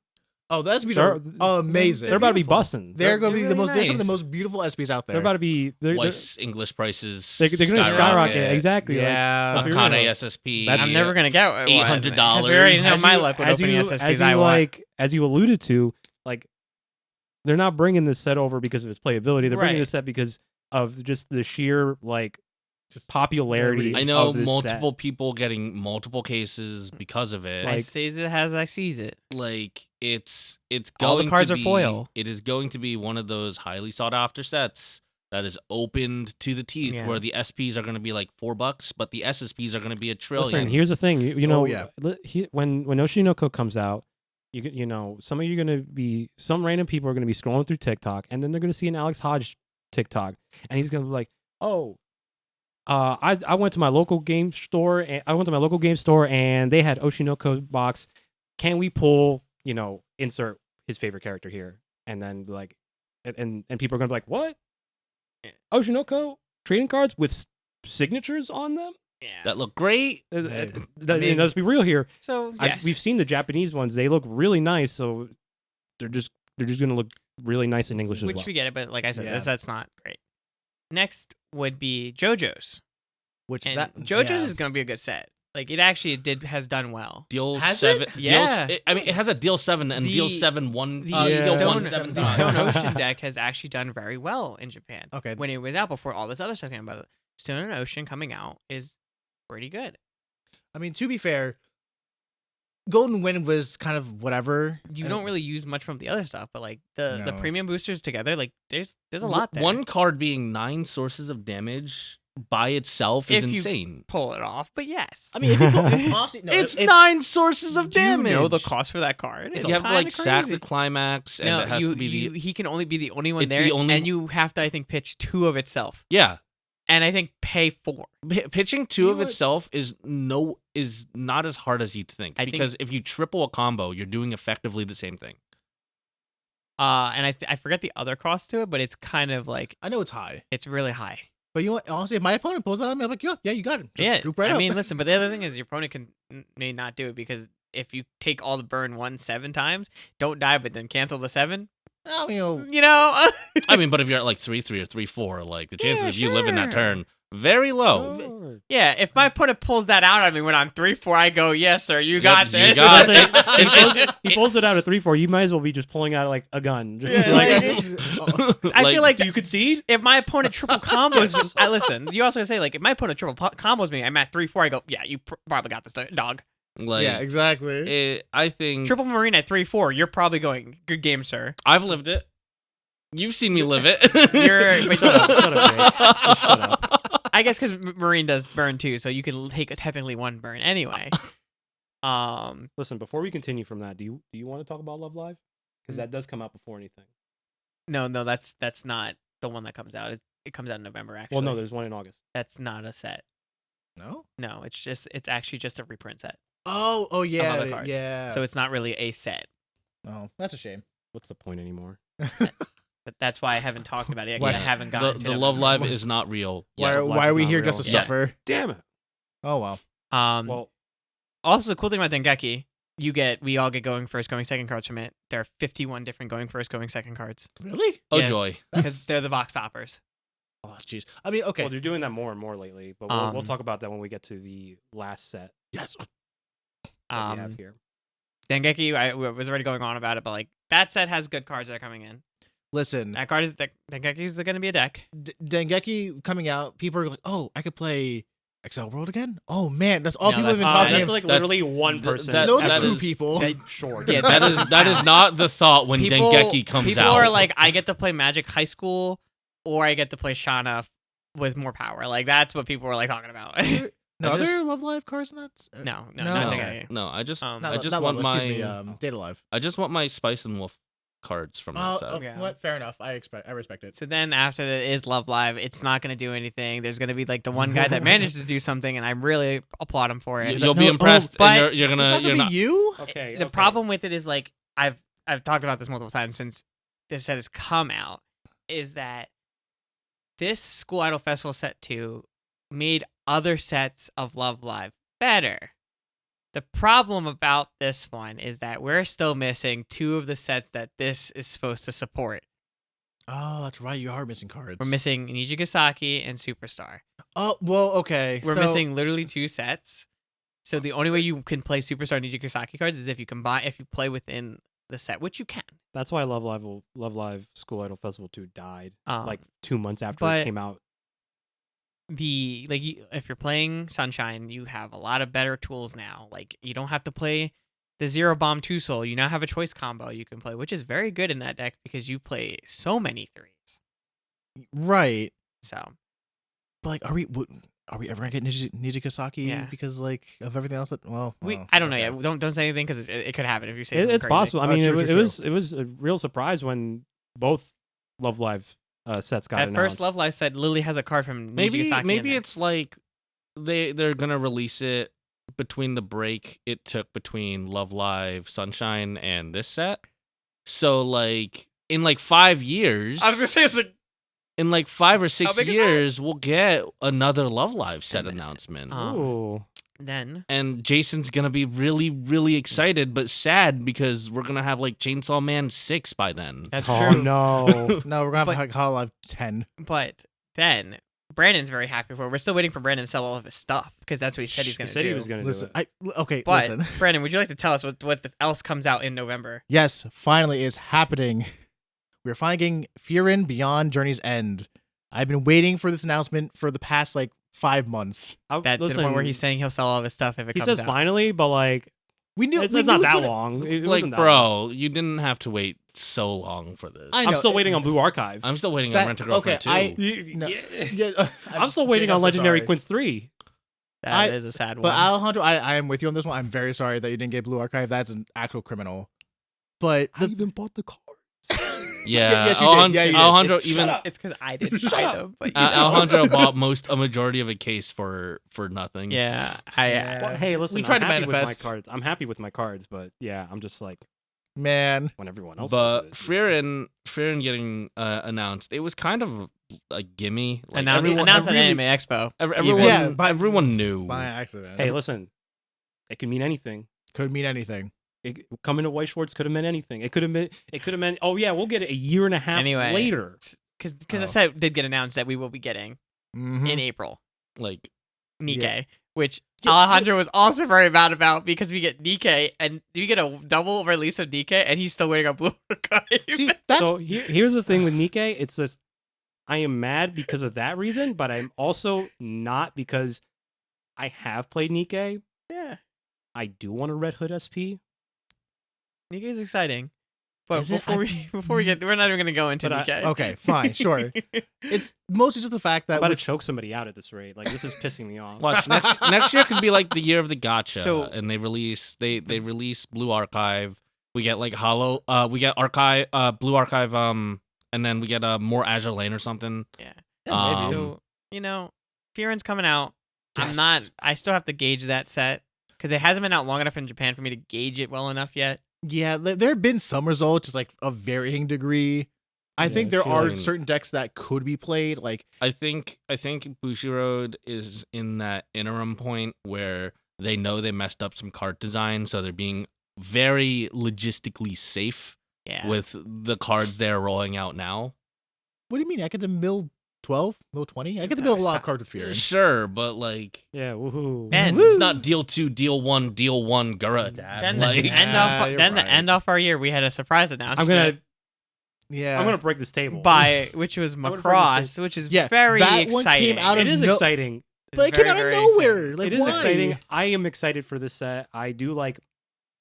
Oh, the SPs are amazing. They're about to be beautiful. busting. They're going to be really the most. They're some of the nice. most beautiful SPs out there. They're about to be. Weiss English prices. They're going to skyrocket. Exactly. Yeah. Like, Akane SSP. I'm never gonna get one, $800. because we already know my luck with opening SSPs. I want. As you alluded to, like they're not bringing this set over because of its playability. They're bringing Right. this set because of just the sheer like just popularity. I know of this multiple set. people getting multiple cases because of it. I sees it as I sees it. Like it's All going the cards to are be, foil. It is going to be one of those highly sought after sets that is opened to the teeth, Yeah. where the SPs are going to be like $4, but the SSPs are going to be $1 trillion. Listen, here's the thing. You know, yeah. when Oshinoko comes out, you know, some random people are gonna be scrolling through TikTok, and then they're gonna see an Alex Hodge TikTok, and he's gonna be like, "Oh, I went to my local game store, and they had Oshinoko box. Can we pull, you know, insert his favorite character here?" And then like, and people are gonna be like, "What? Oshinoko trading cards with signatures on them?" Yeah. That look great. Let's be real here. So yes. We've seen the Japanese ones; they look really nice. So they're just gonna look really nice in English as which well. we get it, but like I said, Yeah. that's not great. Next would be JoJo's, Which and that JoJo's yeah. is going to be a good set. Like it actually has done well. Deal Has 7. it? Yeah. I mean, it has a deal 7 and deal 7 one. The deal Stone, 1 7 the times. Stone Ocean deck has actually done very well in Japan. Okay. When it was out before all this other stuff came about, Stone and Ocean coming out is pretty good. I mean, to be fair, Golden Wind was kind of whatever. You don't really use much from the other stuff, but like the No. premium boosters together, like there's a lot there. One card being 9 sources of damage by itself is If you insane. pull it off, but yes. I mean, if you put, honestly, no, It's if, 9 sources of Do you damage. know the cost for that card? It's You have to kinda like sack crazy. the climax, and No, it has to be the he can only be the only one It's there, the only- and you have to, I think, pitch 2 of itself, yeah. and I think pay 4. Pitching 2 You of know what? itself is not as hard as you'd think, I think- because if you triple a combo, you're doing effectively the same thing. And I forget the other cost to it, but it's kind of like I know it's high, it's really high. but you know what? Honestly, if my opponent pulls that on me, I'm like, yeah, you got it. Just scoop right I up. mean, listen, but the other thing is your opponent may not do it because if you take all the burn 7 times, don't die, but then cancel the 7, I mean, you know. I mean, but if you're at like 3-3 or 3-4, like the chances Yeah, of you living that sure. turn Very low. Sure. Yeah, if my opponent pulls that out on me when I'm 3-4, I go, yes, sir, you got you this. got If he pulls it out at 3-4. You might as well be just pulling out like a gun. Just Yeah, like, I feel like do you concede? if my opponent triple combos, listen, you also say, like, if my opponent triple combos me, I'm at 3-4, I go, yeah, you probably got this, dog. like, yeah, exactly. I think Triple Marine at 3-4, you're probably going, good game, sir. I've lived it. You've seen me live it. Wait, Shut up, Jake. Just shut up. I guess because Marine does burn too, so you can take technically one burn anyway. Listen, before we continue from that, do you want to talk about Love Live? Because that does come out before anything. No, that's not the one that comes out. It comes out in November, actually. Well, no, there's one in August. That's not a set. No. No, it's actually just a reprint set. Oh yeah, of other cards. yeah. So it's not really a set. Oh, that's a shame. What's the point anymore? But that's why I haven't talked about it yet. Why- 'Cause I haven't gotten the to Love November. Live is not real. Why Yeah. are we Life is here not just to real. Yeah. suffer? Damn it. Oh well. Well, Also, the cool thing about Dengeki, we all get going first, going second cards from it. There are 51 different going first, going second cards Really? Oh Yeah. joy. because they're the box toppers. Oh jeez. I mean, okay. well, they're doing that more and more lately, but we'll talk about that when we get to the last set Yes. that we have here. Dengeki, I was already going on about it, but like that set has good cards that are coming in. Listen, That card is Dengeki is going to be a deck. Dengeki coming out. People are like, "Oh, I could play Excel World again." Oh man, that's all No, people have that's been not- talking. That's like literally one person. no, that that's two is- people. Sure. Yeah, That is not the thought when Dengeki comes people out. are like, I get to play Magic High School, or I get to play Shana with more power. Like that's what people were like talking about. No, I are just- there Love Live cards in that? no, No. not no, Dengeki. no, I just Um, I just not want Love, my excuse me, Data Live. I just want my Spice and Wolf cards from that set. Yeah. What? Fair enough. I respect it. So then after that is Love Live. It's not going to do anything. There's going to be like the one guy that managed to do something, and I really applaud him for it. You'll be No, impressed, but and you're It's gonna not you're gonna not. be you. Okay. The problem with it is like I've talked about this multiple times since this set has come out, is that this School Idol Festival set 2 made other sets of Love Live better. The problem about this one is that we're still missing 2 of the sets that this is supposed to support. Oh, that's right. You are missing cards. We're missing Nijigasaki and Superstar. Oh well, okay. We're so- missing literally 2 sets. So the only way you can play Superstar and Nijigasaki cards is if you play within the set, which you can. That's why Love Live School Idol Festival 2 died like 2 months after but- it came out. If you're playing Sunshine, you have a lot of better tools now. Like you don't have to play the Zero Bomb 2 Soul. You now have a choice combo you can play, which is very good in that deck because you play so many 3s. right. So But like, are we ever gonna get Nijigasaki? Yeah. Because like of everything else that I don't know yet. Don't say anything because it could happen if you say something It's crazy. possible. I Oh, mean, true, it true, was a real surprise when both Love Live sets got At announced. first, Love Live said Lily has a card from Maybe Nijigasaki. maybe it's like they're gonna release it between the break it took between Love Live Sunshine and this set. So like in like 5 years, I was gonna say it's like in like 5 or How 6 big is years, we'll get another Love Live set And then, announcement. Ooh. then And Jason's gonna be really, really excited, but sad because we're gonna have like Chainsaw Man 6 by then. that's Oh true. no. No, we're gonna have But- like Hollow Live 10. But then Brandon's very happy for it. We're still waiting for Brandon to sell all of his stuff because that's what he said he's He going to said do. he was gonna Listen, do it. okay, But listen. Brandon, would you like to tell us what else comes out in November? Yes, finally is happening. We're finally getting Furin Beyond Journey's End. I've been waiting for this announcement for the past like 5 months. That to the point where he's saying he'll sell all of his stuff if it he comes says out. finally, but like We knew it's we not knew that it was gonna- long. It Like, wasn't that long. bro, you didn't have to wait so long for this. I I'm know, still waiting on Blue Archive. I'm still waiting That- on Rent a Girlfriend okay, too. No, Yeah. yeah, I'm still waiting Jake, on I'm so Legendary sorry. Quince 3. That is a sad one. But Alejandro, I am with you on this one. I'm very sorry that you didn't get Blue Archive. That's an actual criminal. But I even bought the cards. Yeah, yes, you did. Alejandro, Yeah, you did. Alejandro Shut even up. it's because I didn't buy them. But Alejandro bought a majority of a case for nothing. Yeah, Yeah. Well, hey, listen, We tried I'm to happy with my manifest. cards. I'm happy with my cards, but yeah, I'm just like man, when everyone else. But does it. Frieren getting announced, it was kind of a gimme. Like announced at really- Anime Expo. everyone, Yeah, by- everyone knew. by accident. Hey, listen, it could mean anything. Could mean anything. Coming to Weiss Schwarz could have meant anything. It could have meant. Oh yeah, we'll get it a year and a half Anyway. later. Because the Oh. set did get announced that we will be getting. in April. Like Nikkei, which Yeah, Alejandro was also very mad about because we get Nikkei and we get a double release of Nikkei and he's still waiting on Blue Archive. See, that's So here's the thing with Nikkei. It's just I am mad because of that reason, but I'm also not because I have played Nikkei. Yeah, I do want a Red Hood SP. Nikkei is exciting. But Is it? before we get, we're not even gonna go into But Nikkei. okay, fine, sure. It's mostly just the fact I'm that about to with, choke somebody out at this rate. Like this is pissing me off. watch next year could be like the year of the gacha, So- and they release Blue Archive. We get like Hollow. We get Archive, Blue Archive. And then we get more Azure Lane or something. Yeah. Yeah, maybe. So Firen's coming out. Yes. I still have to gauge that set because it hasn't been out long enough in Japan for me to gauge it well enough yet. yeah, there have been some results, just like of varying degree. I Yeah, think there sure. are I mean- certain decks that could be played. Like, I think Bushiroad is in that interim point where they know they messed up some card design, so they're being very logistically safe Yeah. with the cards they're rolling out now. what do you mean? I get to mill 12, mill 20? I get to mill a lot of cards with Fear. Sure, but like Yeah, woohoo. Ben, Woo! it's not deal 2, deal 1, deal 1 Gura Dad. then like, the end Yeah, off you're then right. the end off our year we had a surprise announcement Yeah. I'm gonna break this table. which was gonna break this Macross, which is Yeah, very that one exciting. came out It of is no- exciting. It's But it came very, out of very nowhere. exciting. Like, It is why? exciting. I am excited for this set. I do like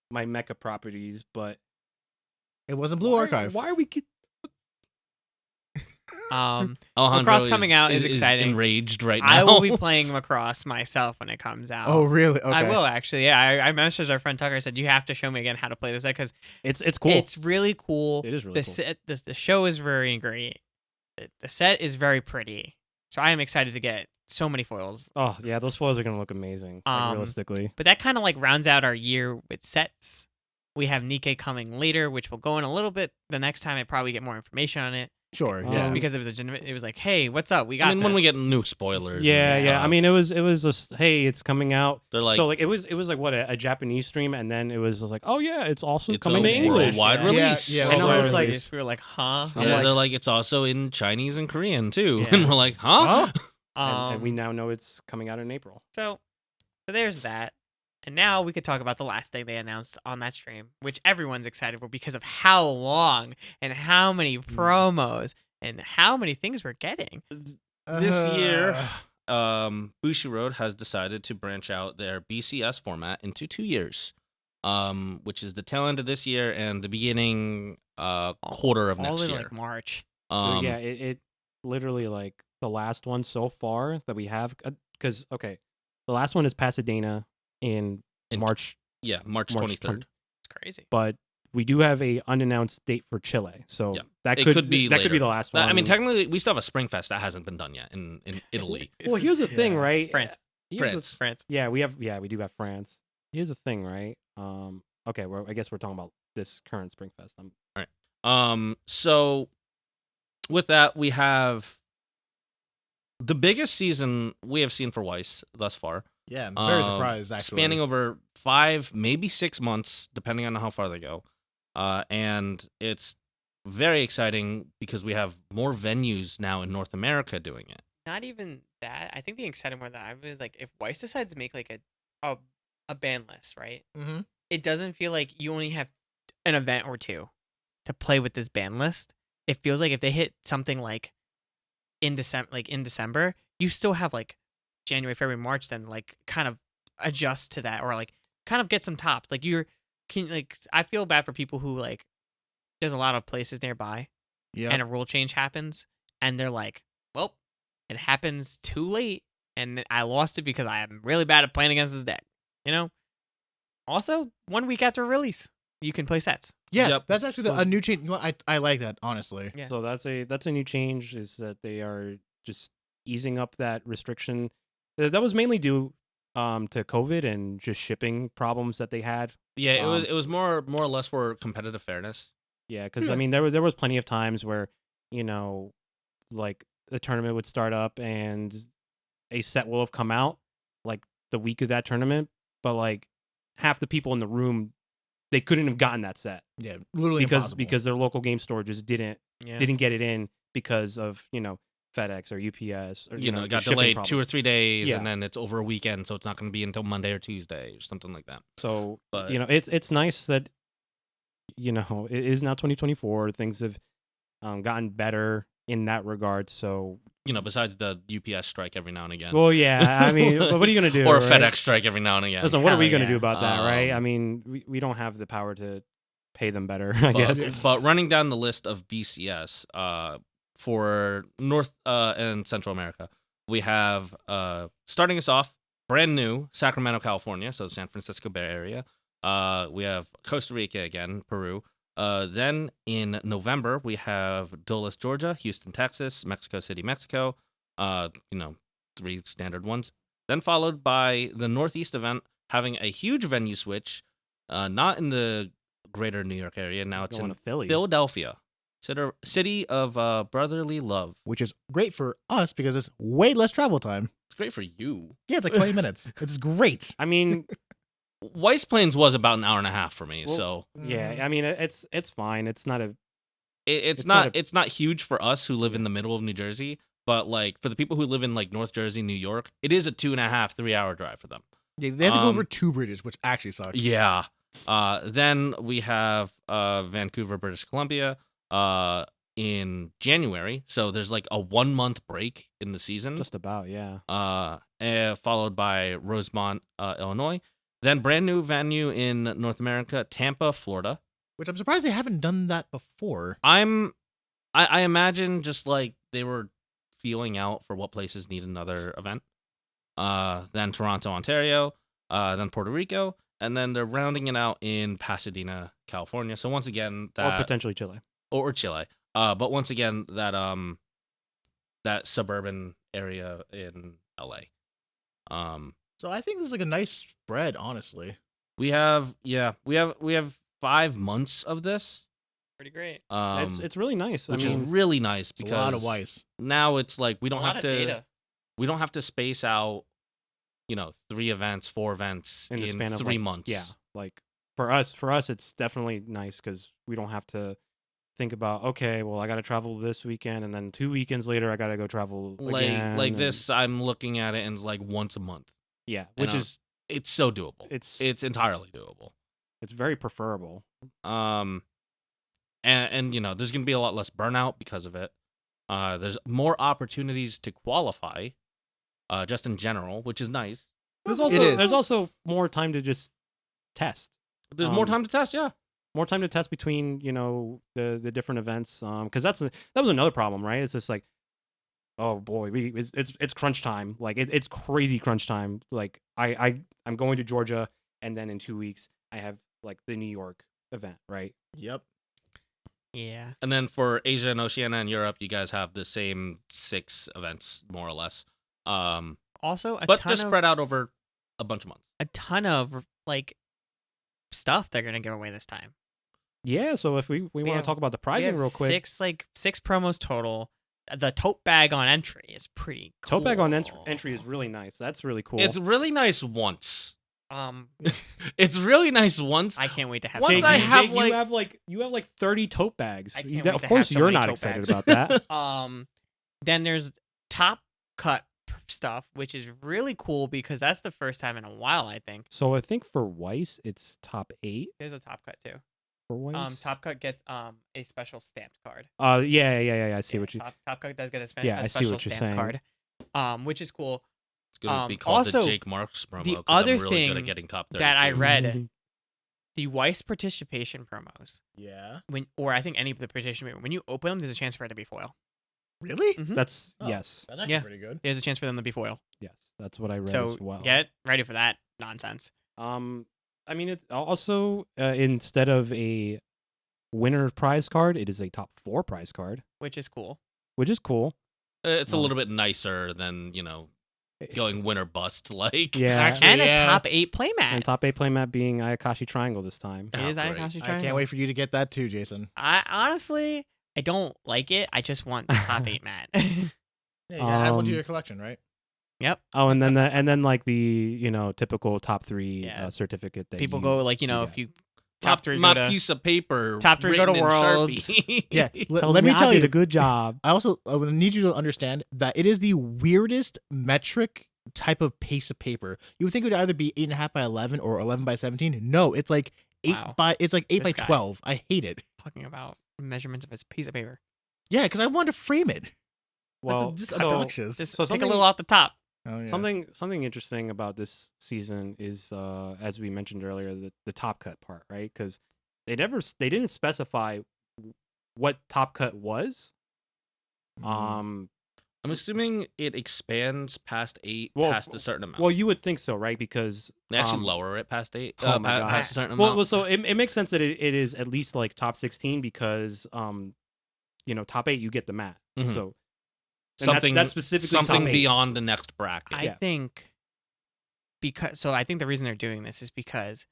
my mecha properties, but It wasn't Blue Archive. Why are we? Um, Alejandro Macross coming out is exciting. Enraged right now. I will be playing Macross myself when it comes out. Oh, really? Okay. I will actually. Yeah, I messaged our friend Tucker. I said you have to show me again how to play this set because It's cool. it's really cool. It is really the cool. set, the show is very great. The set is very pretty. So I am excited to get so many foils. Oh yeah, those foils are gonna look amazing. Like, realistically, But that kind of like rounds out our year with sets. We have Nikkei coming later, which will go in a little bit. The next time I probably get more information on it, Sure. just yeah. because it was it was like, hey, what's up? We got. I mean, when we this. get new spoilers. yeah. and I stuff, mean, it was just hey, it's coming out. they're like, So like it was like what a Japanese stream, and then it was just like oh yeah, it's also it's coming a to English. worldwide Yeah. release. Yeah, And I'm worldwide just like, release. we were like, huh? I'm Yeah, like- they're like, it's also in Chinese and Korean too. Yeah. And we're like, huh? Huh? And we now know it's coming out in April. So there's that. And now we could talk about the last thing they announced on that stream, which everyone's excited for because of how long and how many promos and how many things we're getting. This year, Bushiroad has decided to branch out their BCS format into 2 years, which is the tail end of this year and the beginning quarter of all next in year. like March. So yeah, it literally like the last one so far that we have because okay, the last one is Pasadena in March, yeah, March 23rd. It's crazy. but we do have a unannounced date for Chile. So Yeah. that It could be that could be later. the last one. I mean, technically, we still have a Springfest that hasn't been done yet in Italy. well, here's the thing, yeah. right? France. Here's the- France. France. Yeah, we do have France. Here's the thing, right? Okay, I guess we're talking about this current Springfest. So with that, we have the biggest season we have seen for Weiss thus far. Yeah, I'm very surprised, actually. Spanning over 5, maybe 6 months, depending on how far they go. And it's very exciting because we have more venues now in North America doing it. Not even that. I think the exciting one that I was like, if Weiss decides to make like a ban list, right? Mhm. It doesn't feel like you only have an event or two to play with this ban list. It feels like if they hit something like in December, you still have like January, February, March, then like kind of adjust to that or like kind of get some tops. Like I feel bad for people who like there's a lot of places nearby Yeah. and a rule change happens and they're like, well, it happens too late and I lost it because I am really bad at playing against this deck. You know? Also, 1 week after release, you can play sets. Yeah, Yep. that's actually a new change. You know, I like that, honestly. Yeah. So that's a new change is that they are just easing up that restriction. That was mainly due to COVID and just shipping problems that they had. Yeah, Um, it was more or less for competitive fairness. Yeah, because Yeah. I mean there was plenty of times where like the tournament would start up and a set will have come out like the week of that tournament, but like half the people in the room they couldn't have gotten that set Yeah, literally impossible. because their local game store just didn't Yeah. get it in because of FedEx or UPS, or you know, the it got shipping delayed problems. 2 or 3 days, Yeah. and then it's over a weekend, so it's not going to be until Monday or Tuesday or something like that. So But it's nice that it is now 2024. Things have gotten better in that regard. So besides the UPS strike every now and again. well, yeah. I mean, but what are you gonna do? Or a right? FedEx strike every now and again. Listen, what are Hell we gonna yeah. do about that, right? I Um, mean, we don't have the power to pay them better, I guess. But running down the list of BCS for North and Central America, we have starting us off brand new Sacramento, California, so the San Francisco Bay Area. We have Costa Rica again, Peru. Then in November we have Dulles, Georgia, Houston, Texas, Mexico City, Mexico. 3 standard ones. Then followed by the Northeast event having a huge venue switch, not in the greater New York area. Now it's Going in to Philly. Philadelphia, city of brotherly love. Which is great for us because it's way less travel time. It's great for you. Yeah, it's like 20 minutes. It's great. I mean, Weiss Plains was about an hour and a half for me, Well, so yeah. I mean, it's fine. It's not a it's not not huge for us who live in the middle of New Jersey. But like for the people who live in like North Jersey, New York, it is a 2.5-3 hour drive for them. Yeah, they have to go over 2 bridges, which actually sucks. Yeah. Then we have Vancouver, British Columbia, in January. So there's like a 1-month break in the season. just about, yeah. Followed by Rosemont, Illinois. Then brand new venue in North America, Tampa, Florida. Which I'm surprised they haven't done that before. I imagine just like they were feeling out for what places need another event. Then Toronto, Ontario, then Puerto Rico, and then they're rounding it out in Pasadena, California. So once again, Or potentially Chile. or Chile. But once again, that suburban area in LA. So I think this is like a nice spread, honestly. We have 5 months of this. Pretty great. It's really nice. Which I mean, is really nice It's because a lot of Weiss. now it's like we don't A lot have of to data. we don't have to space out 3 events, 4 events in the span of 3 like, months. Yeah, like for us, it's definitely nice because we don't have to think about, okay, well, I got to travel this weekend, and then 2 weekends later, I got to go travel again. Like and- this, I'm looking at it and it's like once a month. yeah, And, which is it's so doable. it's entirely doable. very preferable. And there's gonna be a lot less burnout because of it. There's more opportunities to qualify, just in general, which is nice. There's It is. also more time to just test. There's more Um, time to test, yeah. More time to test between the different events. Because that was another problem, right? It's just like, oh boy, it's crunch time. Like it's crazy crunch time. Like I'm going to Georgia, and then in 2 weeks I have like the New York event, right? Yep. Yeah. And then for Asia and Oceania and Europe, you guys have the same 6 events, more or less. Also, But just spread out over a bunch of months. a ton of like stuff they're gonna give away this time. Yeah. So if we want to have- talk about the We pricing have real quick, six promos total. The tote bag on entry is pretty cool. tote bag on entry is really nice. That's really cool. It's really nice once. Um, It's really nice once. I can't wait to have. Once some I of these. have, you have like 30 tote bags. I can't That- wait of to course, have so you're many not tote excited bags. about that. Then there's top cut stuff, which is really cool because that's the first time in a while. I think So I think for Weiss, it's top 8 there's a top cut too. for Weiss. Top cut gets a special stamped card. Yeah. I see what you. Top cut does get a, Yeah, a I see special what you're stamped saying. card. Which is cool. It's gonna be called also, the Jake Marks promo. the 'cause other I'm really good thing at getting top 32. that I read, the Weiss participation promos, Yeah. or I think any of the participation, when you open them, there's a chance for it to be foil. Really? Mhm. That's Oh. yes, That's actually Yeah. pretty good. There's a chance for them to be foil. yes. That's what I read So as well. get ready for that nonsense. I mean, it's also instead of a winner prize card, it is a top 4 prize card, Which is cool. which is cool. It's a Um, little bit nicer than going win or bust. Like Yeah, Actually, And a yeah. top 8 playmat. and top 8 playmat being Ayakashi Triangle this time. It Oh, is great. Ayakashi I Triangle. can't wait for you to get that too, Jason. I honestly, I don't like it. I just want the top 8 mat. Yeah, you gotta add one to Um, your collection, right? Yep. Oh, and then and then like the typical top 3 Yeah. certificate that People you- go like, you if get. you top three my go to piece of paper. top three go to written in Worlds. Sharpie. Yeah, Tells let me I tell did you. a good job. I need you to understand that it is the weirdest metric type of piece of paper. You would think it would either be 8.5 by 11 or 11 by 17. No, it's like Wow. It's like 8 by This guy. 12. I hate it. Talking about measurements of a piece of paper. Yeah, because I wanted to frame it. Well, That's just so- obnoxious. Just So take a something- little off the top. Oh, yeah. Something interesting about this season is, as we mentioned earlier, the top cut part, right? Because they didn't specify what top cut was. Mm. I'm assuming it expands past 8 Well, past a certain amount. Well, you would think so, right? Because they actually lower it past 8. oh my God. Past a certain amount. well, so it makes sense that it is at least like top 16 because top 8 you get the mat. Mhm. So and something that's specifically something top 8. beyond the next bracket. I Yeah. think I think the reason they're doing this is because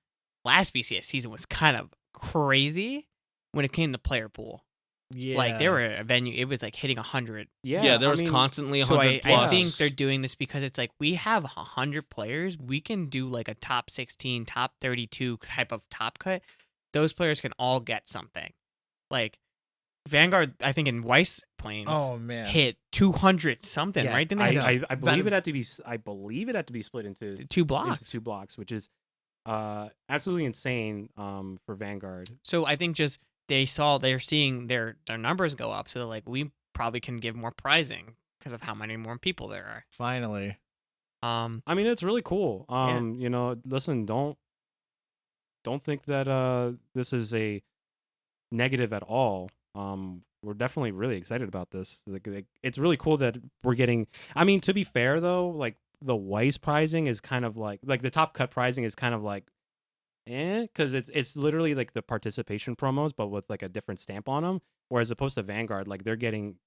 last BCS season was kind of crazy when it came to player pool. Yeah. Like there were a venue, it was like hitting 100. Yeah, there I was mean, constantly So 100 I plus. think they're doing this because it's like we have 100 players. We can do like a top 16, top 32 type of top cut. Those players can all get something. Like Vanguard, I think in Weiss Plains Oh man. hit 200 something, Yeah, right? Didn't they hit I believe it had to be split into two blocks? into 2 blocks, which is absolutely insane for Vanguard. So I think just they're seeing their numbers go up. So they're like, we probably can give more prizing because of how many more people there are. Finally. I mean, it's really cool. Yeah. Listen, don't think that this is a negative at all. We're definitely really excited about this. Like, it's really cool that we're getting. I mean, to be fair though, like the Weiss prizing is kind of like the top cut prizing is kind of like, because it's literally like the participation promos, but with like a different stamp on them. Whereas opposed to Vanguard, like they're getting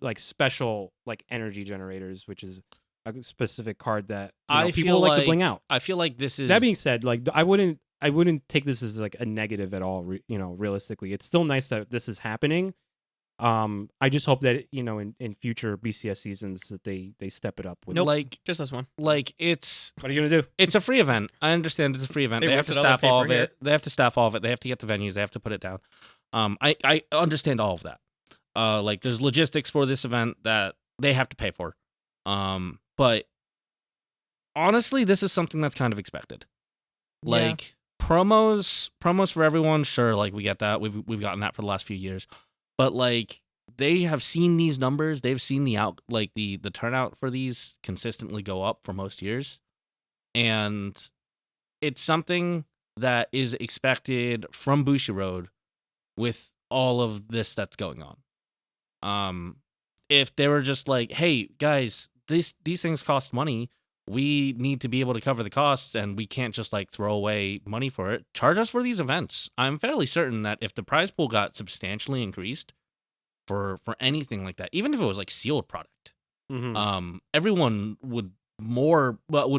like special like energy generators, which is a specific card that people like to bling out. I feel like this is That being said, like I wouldn't take this as like a negative at all. Realistically, it's still nice that this is happening. I just hope that in future BCS seasons that they step it up with. Nope. like Just this one. like it's What are you gonna do? it's a free event. I understand it's a free event. They They have to wasted all their staff all of paper here. it. They have to staff all of it. They have to get the venues. They have to put it down. I understand all of that. Like there's logistics for this event that they have to pay for. But honestly, this is something that's kind of expected. Like promos for everyone, sure, like we get that. We've gotten that for the last few years. But like they have seen these numbers, they've seen the turnout for these consistently go up for most years. And it's something that is expected from Bushiroad with all of this that's going on. If they were just like, hey guys, these things cost money, we need to be able to cover the costs, and we can't just like throw away money for it. Charge us for these events. I'm fairly certain that if the prize pool got substantially increased for anything like that, even if it was like sealed product, everyone would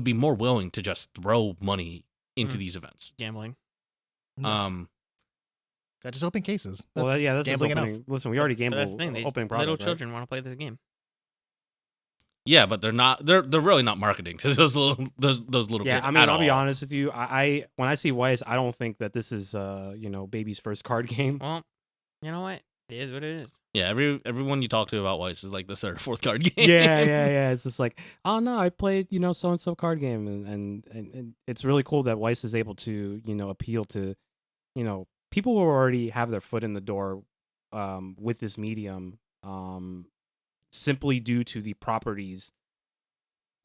be more willing to just throw money into these events. Gambling. Got just open cases. Well, yeah, that's just gambling opening. Listen, we already But gambled that's the thing. opening product. Little right? children want to play this game. Yeah, but they're not. They're really not marketing to those little Yeah, kids. I mean, at I'll be all. honest with you. I when I see Weiss, I don't think that this is baby's first card game. Well, you know what? It is what it is. Yeah, everyone you talk to about Weiss is like the third or fourth card game. yeah. It's just like, oh no, I played so and so card game, and it's really cool that Weiss is able to appeal to people who already have their foot in the door with this medium, simply due to the properties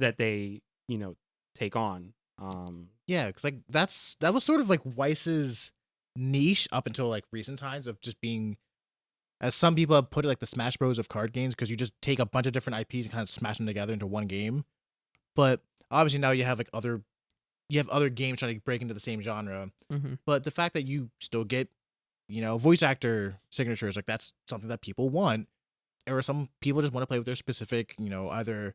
that they take on. Yeah, because like that was sort of like Weiss's niche up until like recent times of just being, as some people have put it, like the Smash Bros of card games, because you just take a bunch of different IPs and kind of smash them together into one game. But obviously now you have like other games trying to break into the same genre. Mm-hmm. But the fact that you still get voice actor signatures, like that's something that people want, or some people just want to play with their specific either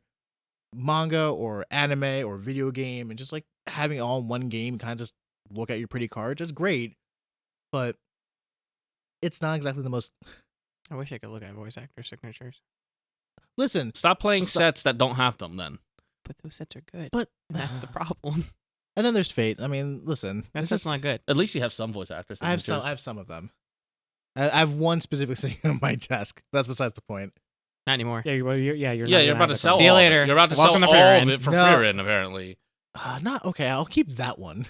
manga or anime or video game, and just like having it all in one game, kind of just look at your pretty cards is great, but it's not exactly the most. I wish I could look at voice actor signatures. Listen, Stop playing Stop- sets that don't have them then. But those sets are good. but And that's the problem. And then there's Fate. I mean, listen, That's not good. At least you have some voice actors. I have some of them. I have one specific thing on my desk. That's besides the point. Not anymore. Yeah, you're You're about to sell. See you all of it. later. You're about to Welcome sell to all Freerin. of it for No. Freerin, apparently. Not okay. I'll keep that one.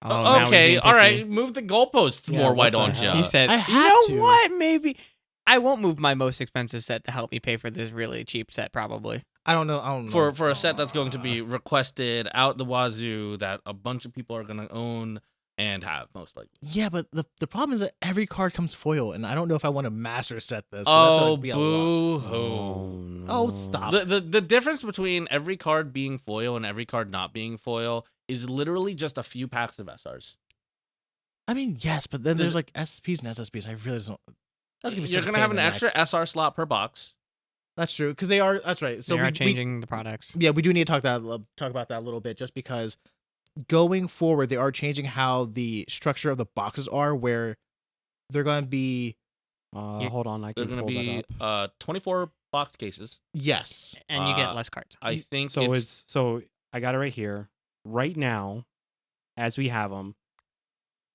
Oh, now he's Okay, being all picky. right. Move the goalposts Yeah, more. what Why the don't hell? you? He said, I "You have know to." what? Maybe I won't move my most expensive set to help me pay for this really cheap set. Probably." I don't know. For a set that's going to be requested out the wazoo, that a bunch of people are going to own and have, most likely. Yeah, but the problem is that every card comes foil, and I don't know if I want to master set this. So that's Oh, gonna be a lot. boo-hoo. Oh, stop. The difference between every card being foil and every card not being foil is literally just a few packs of SRs. I mean, yes, but then There's- there's like SPs and SSPs. I really don't. That's gonna be You're such a going to pain have in an the extra neck. SR slot per box. That's true because they are. That's right. So They are we changing the products. yeah, we do need to talk about that a little bit, just because going forward they are changing how the structure of the boxes are, where they're going to be Hold on, I They're can going to pull that be up. 24 box cases. yes. And you get Uh, less cards. I think So it's so I got it right here. Right now, as we have them,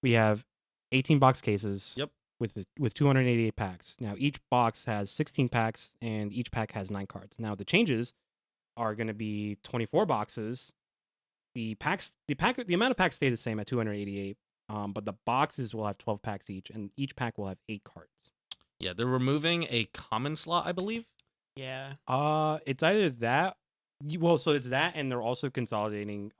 we have 18 box cases. Yep. With 288 packs. Now each box has 16 packs, and each pack has 9 cards. Now the changes are going to be 24 boxes. The amount of packs stay the same at 288. But the boxes will have 12 packs each, and each pack will have 8 cards. yeah, they're removing a common slot, I believe. Yeah. It's either that. So it's that, and they're also consolidating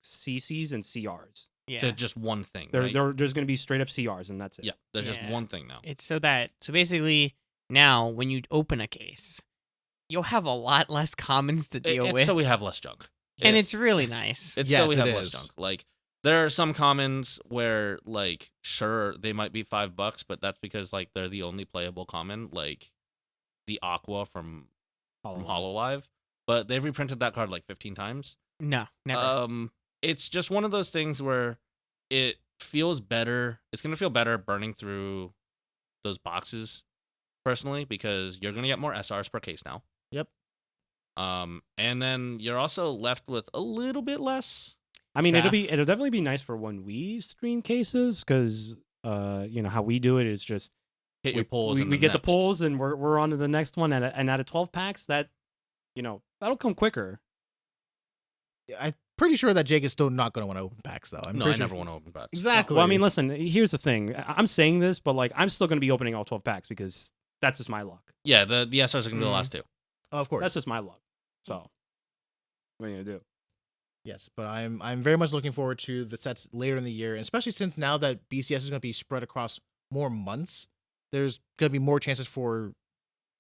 CCs and CRs. Yeah. To just one thing. There's right? going to be straight up CRs, and that's it. Yeah, there's just Yeah. one thing now. It's so basically now when you open a case, you'll have a lot less commons to deal It's with, so we have less junk. and it's really nice. It's Yes, so we it have less is. junk. Like there are some commons where like sure they might be $5, but that's because like they're the only playable common, like the Aqua from Hololive. But they've reprinted that card like 15 times. No, never. It's just one of those things where it feels better. It's gonna feel better burning through those boxes personally, because you're gonna get more SRs per case now. Yep. And then you're also left with a little bit less. I mean, Chaff. it'll definitely be nice for when we stream cases, because how we do it is just Hit your pulls. we get the pulls, and we're on to the next one, and out of 12 packs, that that'll come quicker. I'm pretty sure that Jake is still not going to want to open packs, though. No, I never want to open packs. Exactly. Well, I mean, listen, here's the thing. I'm saying this, but like I'm still going to be opening all 12 packs because that's just my luck. Yeah, the SRs are gonna be the last two. Of course. That's just my luck. So what are you gonna do? Yes, but I'm very much looking forward to the sets later in the year, and especially since now that BCS is going to be spread across more months, there's going to be more chances for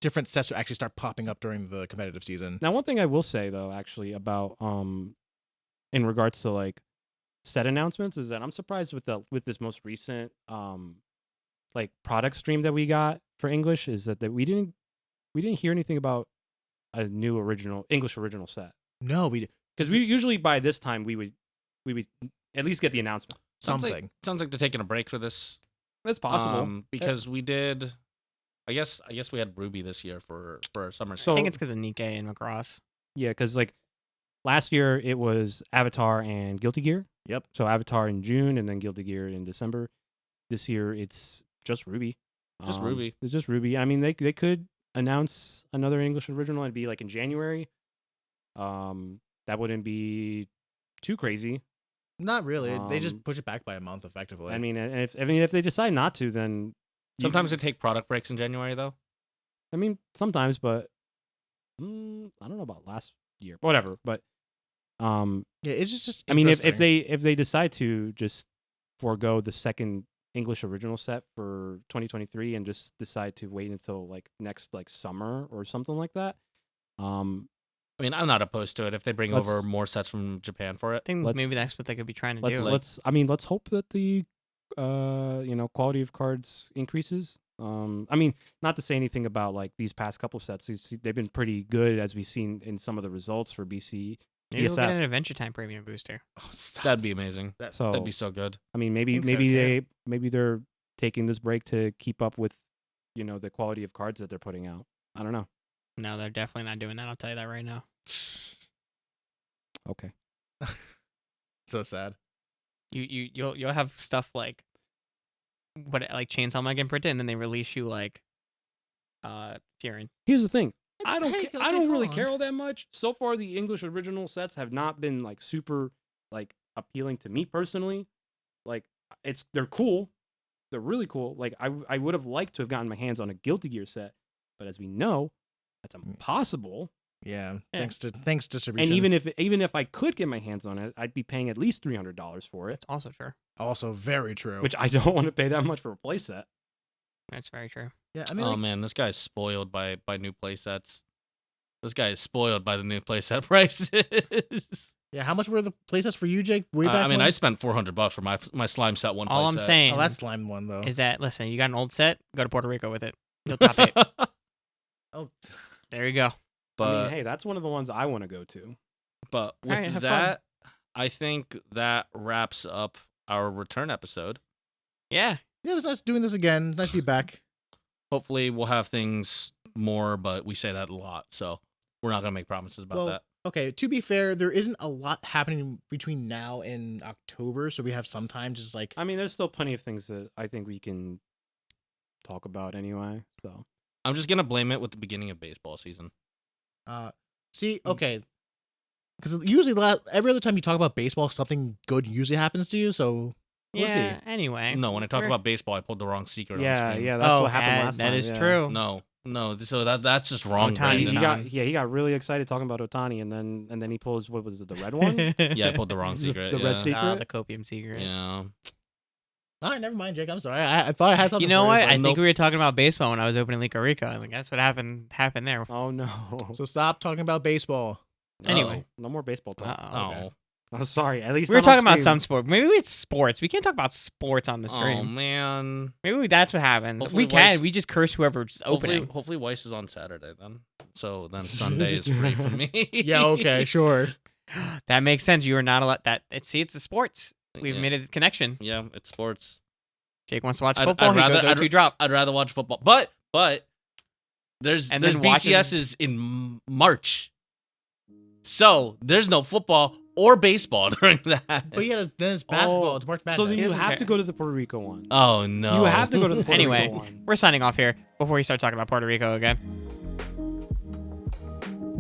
different sets to actually start popping up during the competitive season. Now, one thing I will say though, actually, about in regards to like set announcements, is that I'm surprised with this most recent like product stream that we got for English, is that we didn't hear anything about a new English original set. No, Because we usually by this time we would at least get the announcement. something. Sounds like they're taking a break for this. That's possible. Because we did. I guess we had Ruby this year for our summer. So- I think it's because of Nikkei and Macross. Yeah, because like last year it was Avatar and Guilty Gear. Yep. So Avatar in June and then Guilty Gear in December. This year it's just Ruby. Just Ruby. It's just Ruby. I mean, they could announce another English original and be like in January. That wouldn't be too crazy. Not really. They just Um, push it back by a month, effectively. I mean, and if they decide not to, then Sometimes they take product breaks in January though. I mean, sometimes, but I don't know about last year. Whatever. But yeah, it's just. I mean, if interesting. they decide to just forego the second English original set for 2023 and just decide to wait until like next like summer or something like that. I mean, I'm not opposed to it if they bring over Let's- more sets from Japan for it. I think Let's- maybe that's what they could be trying to Let's do. let's hope that the quality of cards increases. I mean, not to say anything about like these past couple sets. They've been pretty good, as we've seen in some of the results for BC. Maybe we'll get BSF. an Adventure Time premium booster. Oh, stop. That'd be amazing. So That'd be so good. I mean, maybe think so, too. maybe they're taking this break to keep up with the quality of cards that they're putting out. I don't know. No, they're definitely not doing that. I'll tell you that right now. Okay. So sad. You'll have stuff like Chainsaw Man getting printed, and then they release you like Furin. Here's the thing. I Hey, don't really hold on. care all that much. So far, the English original sets have not been like super like appealing to me personally. Like they're cool. They're really cool. Like I would have liked to have gotten my hands on a Guilty Gear set, but as we know, that's impossible. Yeah. Yeah. Thanks distribution. And even if I could get my hands on it, I'd be paying at least $300 for it, That's also true. also very true. which I don't want to pay that much for a playset. That's very true. Yeah, I mean, Oh like, man, this guy's spoiled by new playsets. This guy is spoiled by the new playset prices. yeah. How much were the playsets for you, Jake? Way back I mean, when? I spent $400 for my slime set one. All I'm playset. saying Oh, that's slime one though. is that listen, you got an old set, go to Puerto Rico with it. You'll top it. Oh, There you go. but I mean, hey, that's one of the ones I want to go to. but with Alright, have that, I think that wraps up our return episode. Yeah. yeah. It was nice doing this again. Nice to be back. Hopefully, we'll have things more, but we say that a lot, so we're not gonna make promises about Well, that. Okay, to be fair, there isn't a lot happening between now and October, so we have some time. Just like I mean, there's still plenty of things that I think we can talk about anyway. So I'm just gonna blame it with the beginning of baseball season. see, okay, because usually every other time you talk about baseball, something good usually happens to you. So we'll Yeah. see. Anyway. No, when I talk We're- about baseball, I pulled the wrong secret. on yeah, stream. yeah, that's Oh, what happened last that time. is yeah. true. No. So that's just wrong. Ohtani Brandon. Brandon. He got really excited talking about Ohtani, and then he pulls what was it, the red one? Yeah, I pulled the wrong The- secret. the yeah. red secret? The copium secret. Yeah. All right, never mind, Jake. I'm sorry. I thought I had something. You know for what? but I think nope. we were talking about baseball when I was opening Liga Rica. I think that's what happened there. Oh no. So stop talking about baseball. Anyway. No more baseball talk. Uh-oh. Oh. Oh, sorry. At least We were not on talking about stream. some sport. Maybe it's sports. We can't talk about sports on the Oh stream. man. Maybe that's what happens. Hopefully We can. Weiss- We just curse whoever's opening. Hopefully Weiss is on Saturday then. So then Sunday is free for me. Yeah. Okay. Sure. That makes sense. You are not allowed that. See, it's the sports. We've Yeah. made a connection. Yeah, it's sports. Jake wants to watch I'd football. He rather- goes I'd- 0-2 drop. I'd rather watch football. But there's And there's then watches- BCSs in March. So there's no football or baseball during that. But yeah, then it's basketball. Oh, It's March So Madness. then you Isn't have fair. to go to the Puerto Rico one. Oh no. You have to go to the Puerto Anyway. Rico one. We're signing off here before we start talking about Puerto Rico again.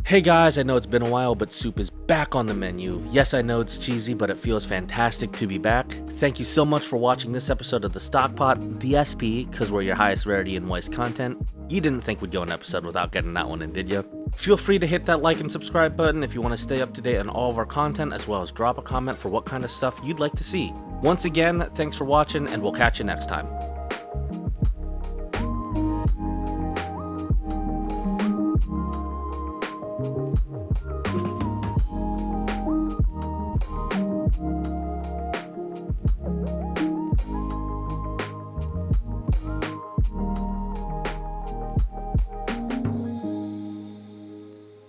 Hey guys, I know it's been a while, but soup is back on the menu. Yes, I know it's cheesy, but it feels fantastic to be back. Thank you so much for watching this episode of the Stockpot, the SP, because we're your highest rarity and Weiss content. You didn't think we'd go an episode without getting that one in, did you? Feel free to hit that like and subscribe button if you want to stay up to date on all of our content, as well as drop a comment for what kind of stuff you'd like to see. Once again, thanks for watching, and we'll catch you next time.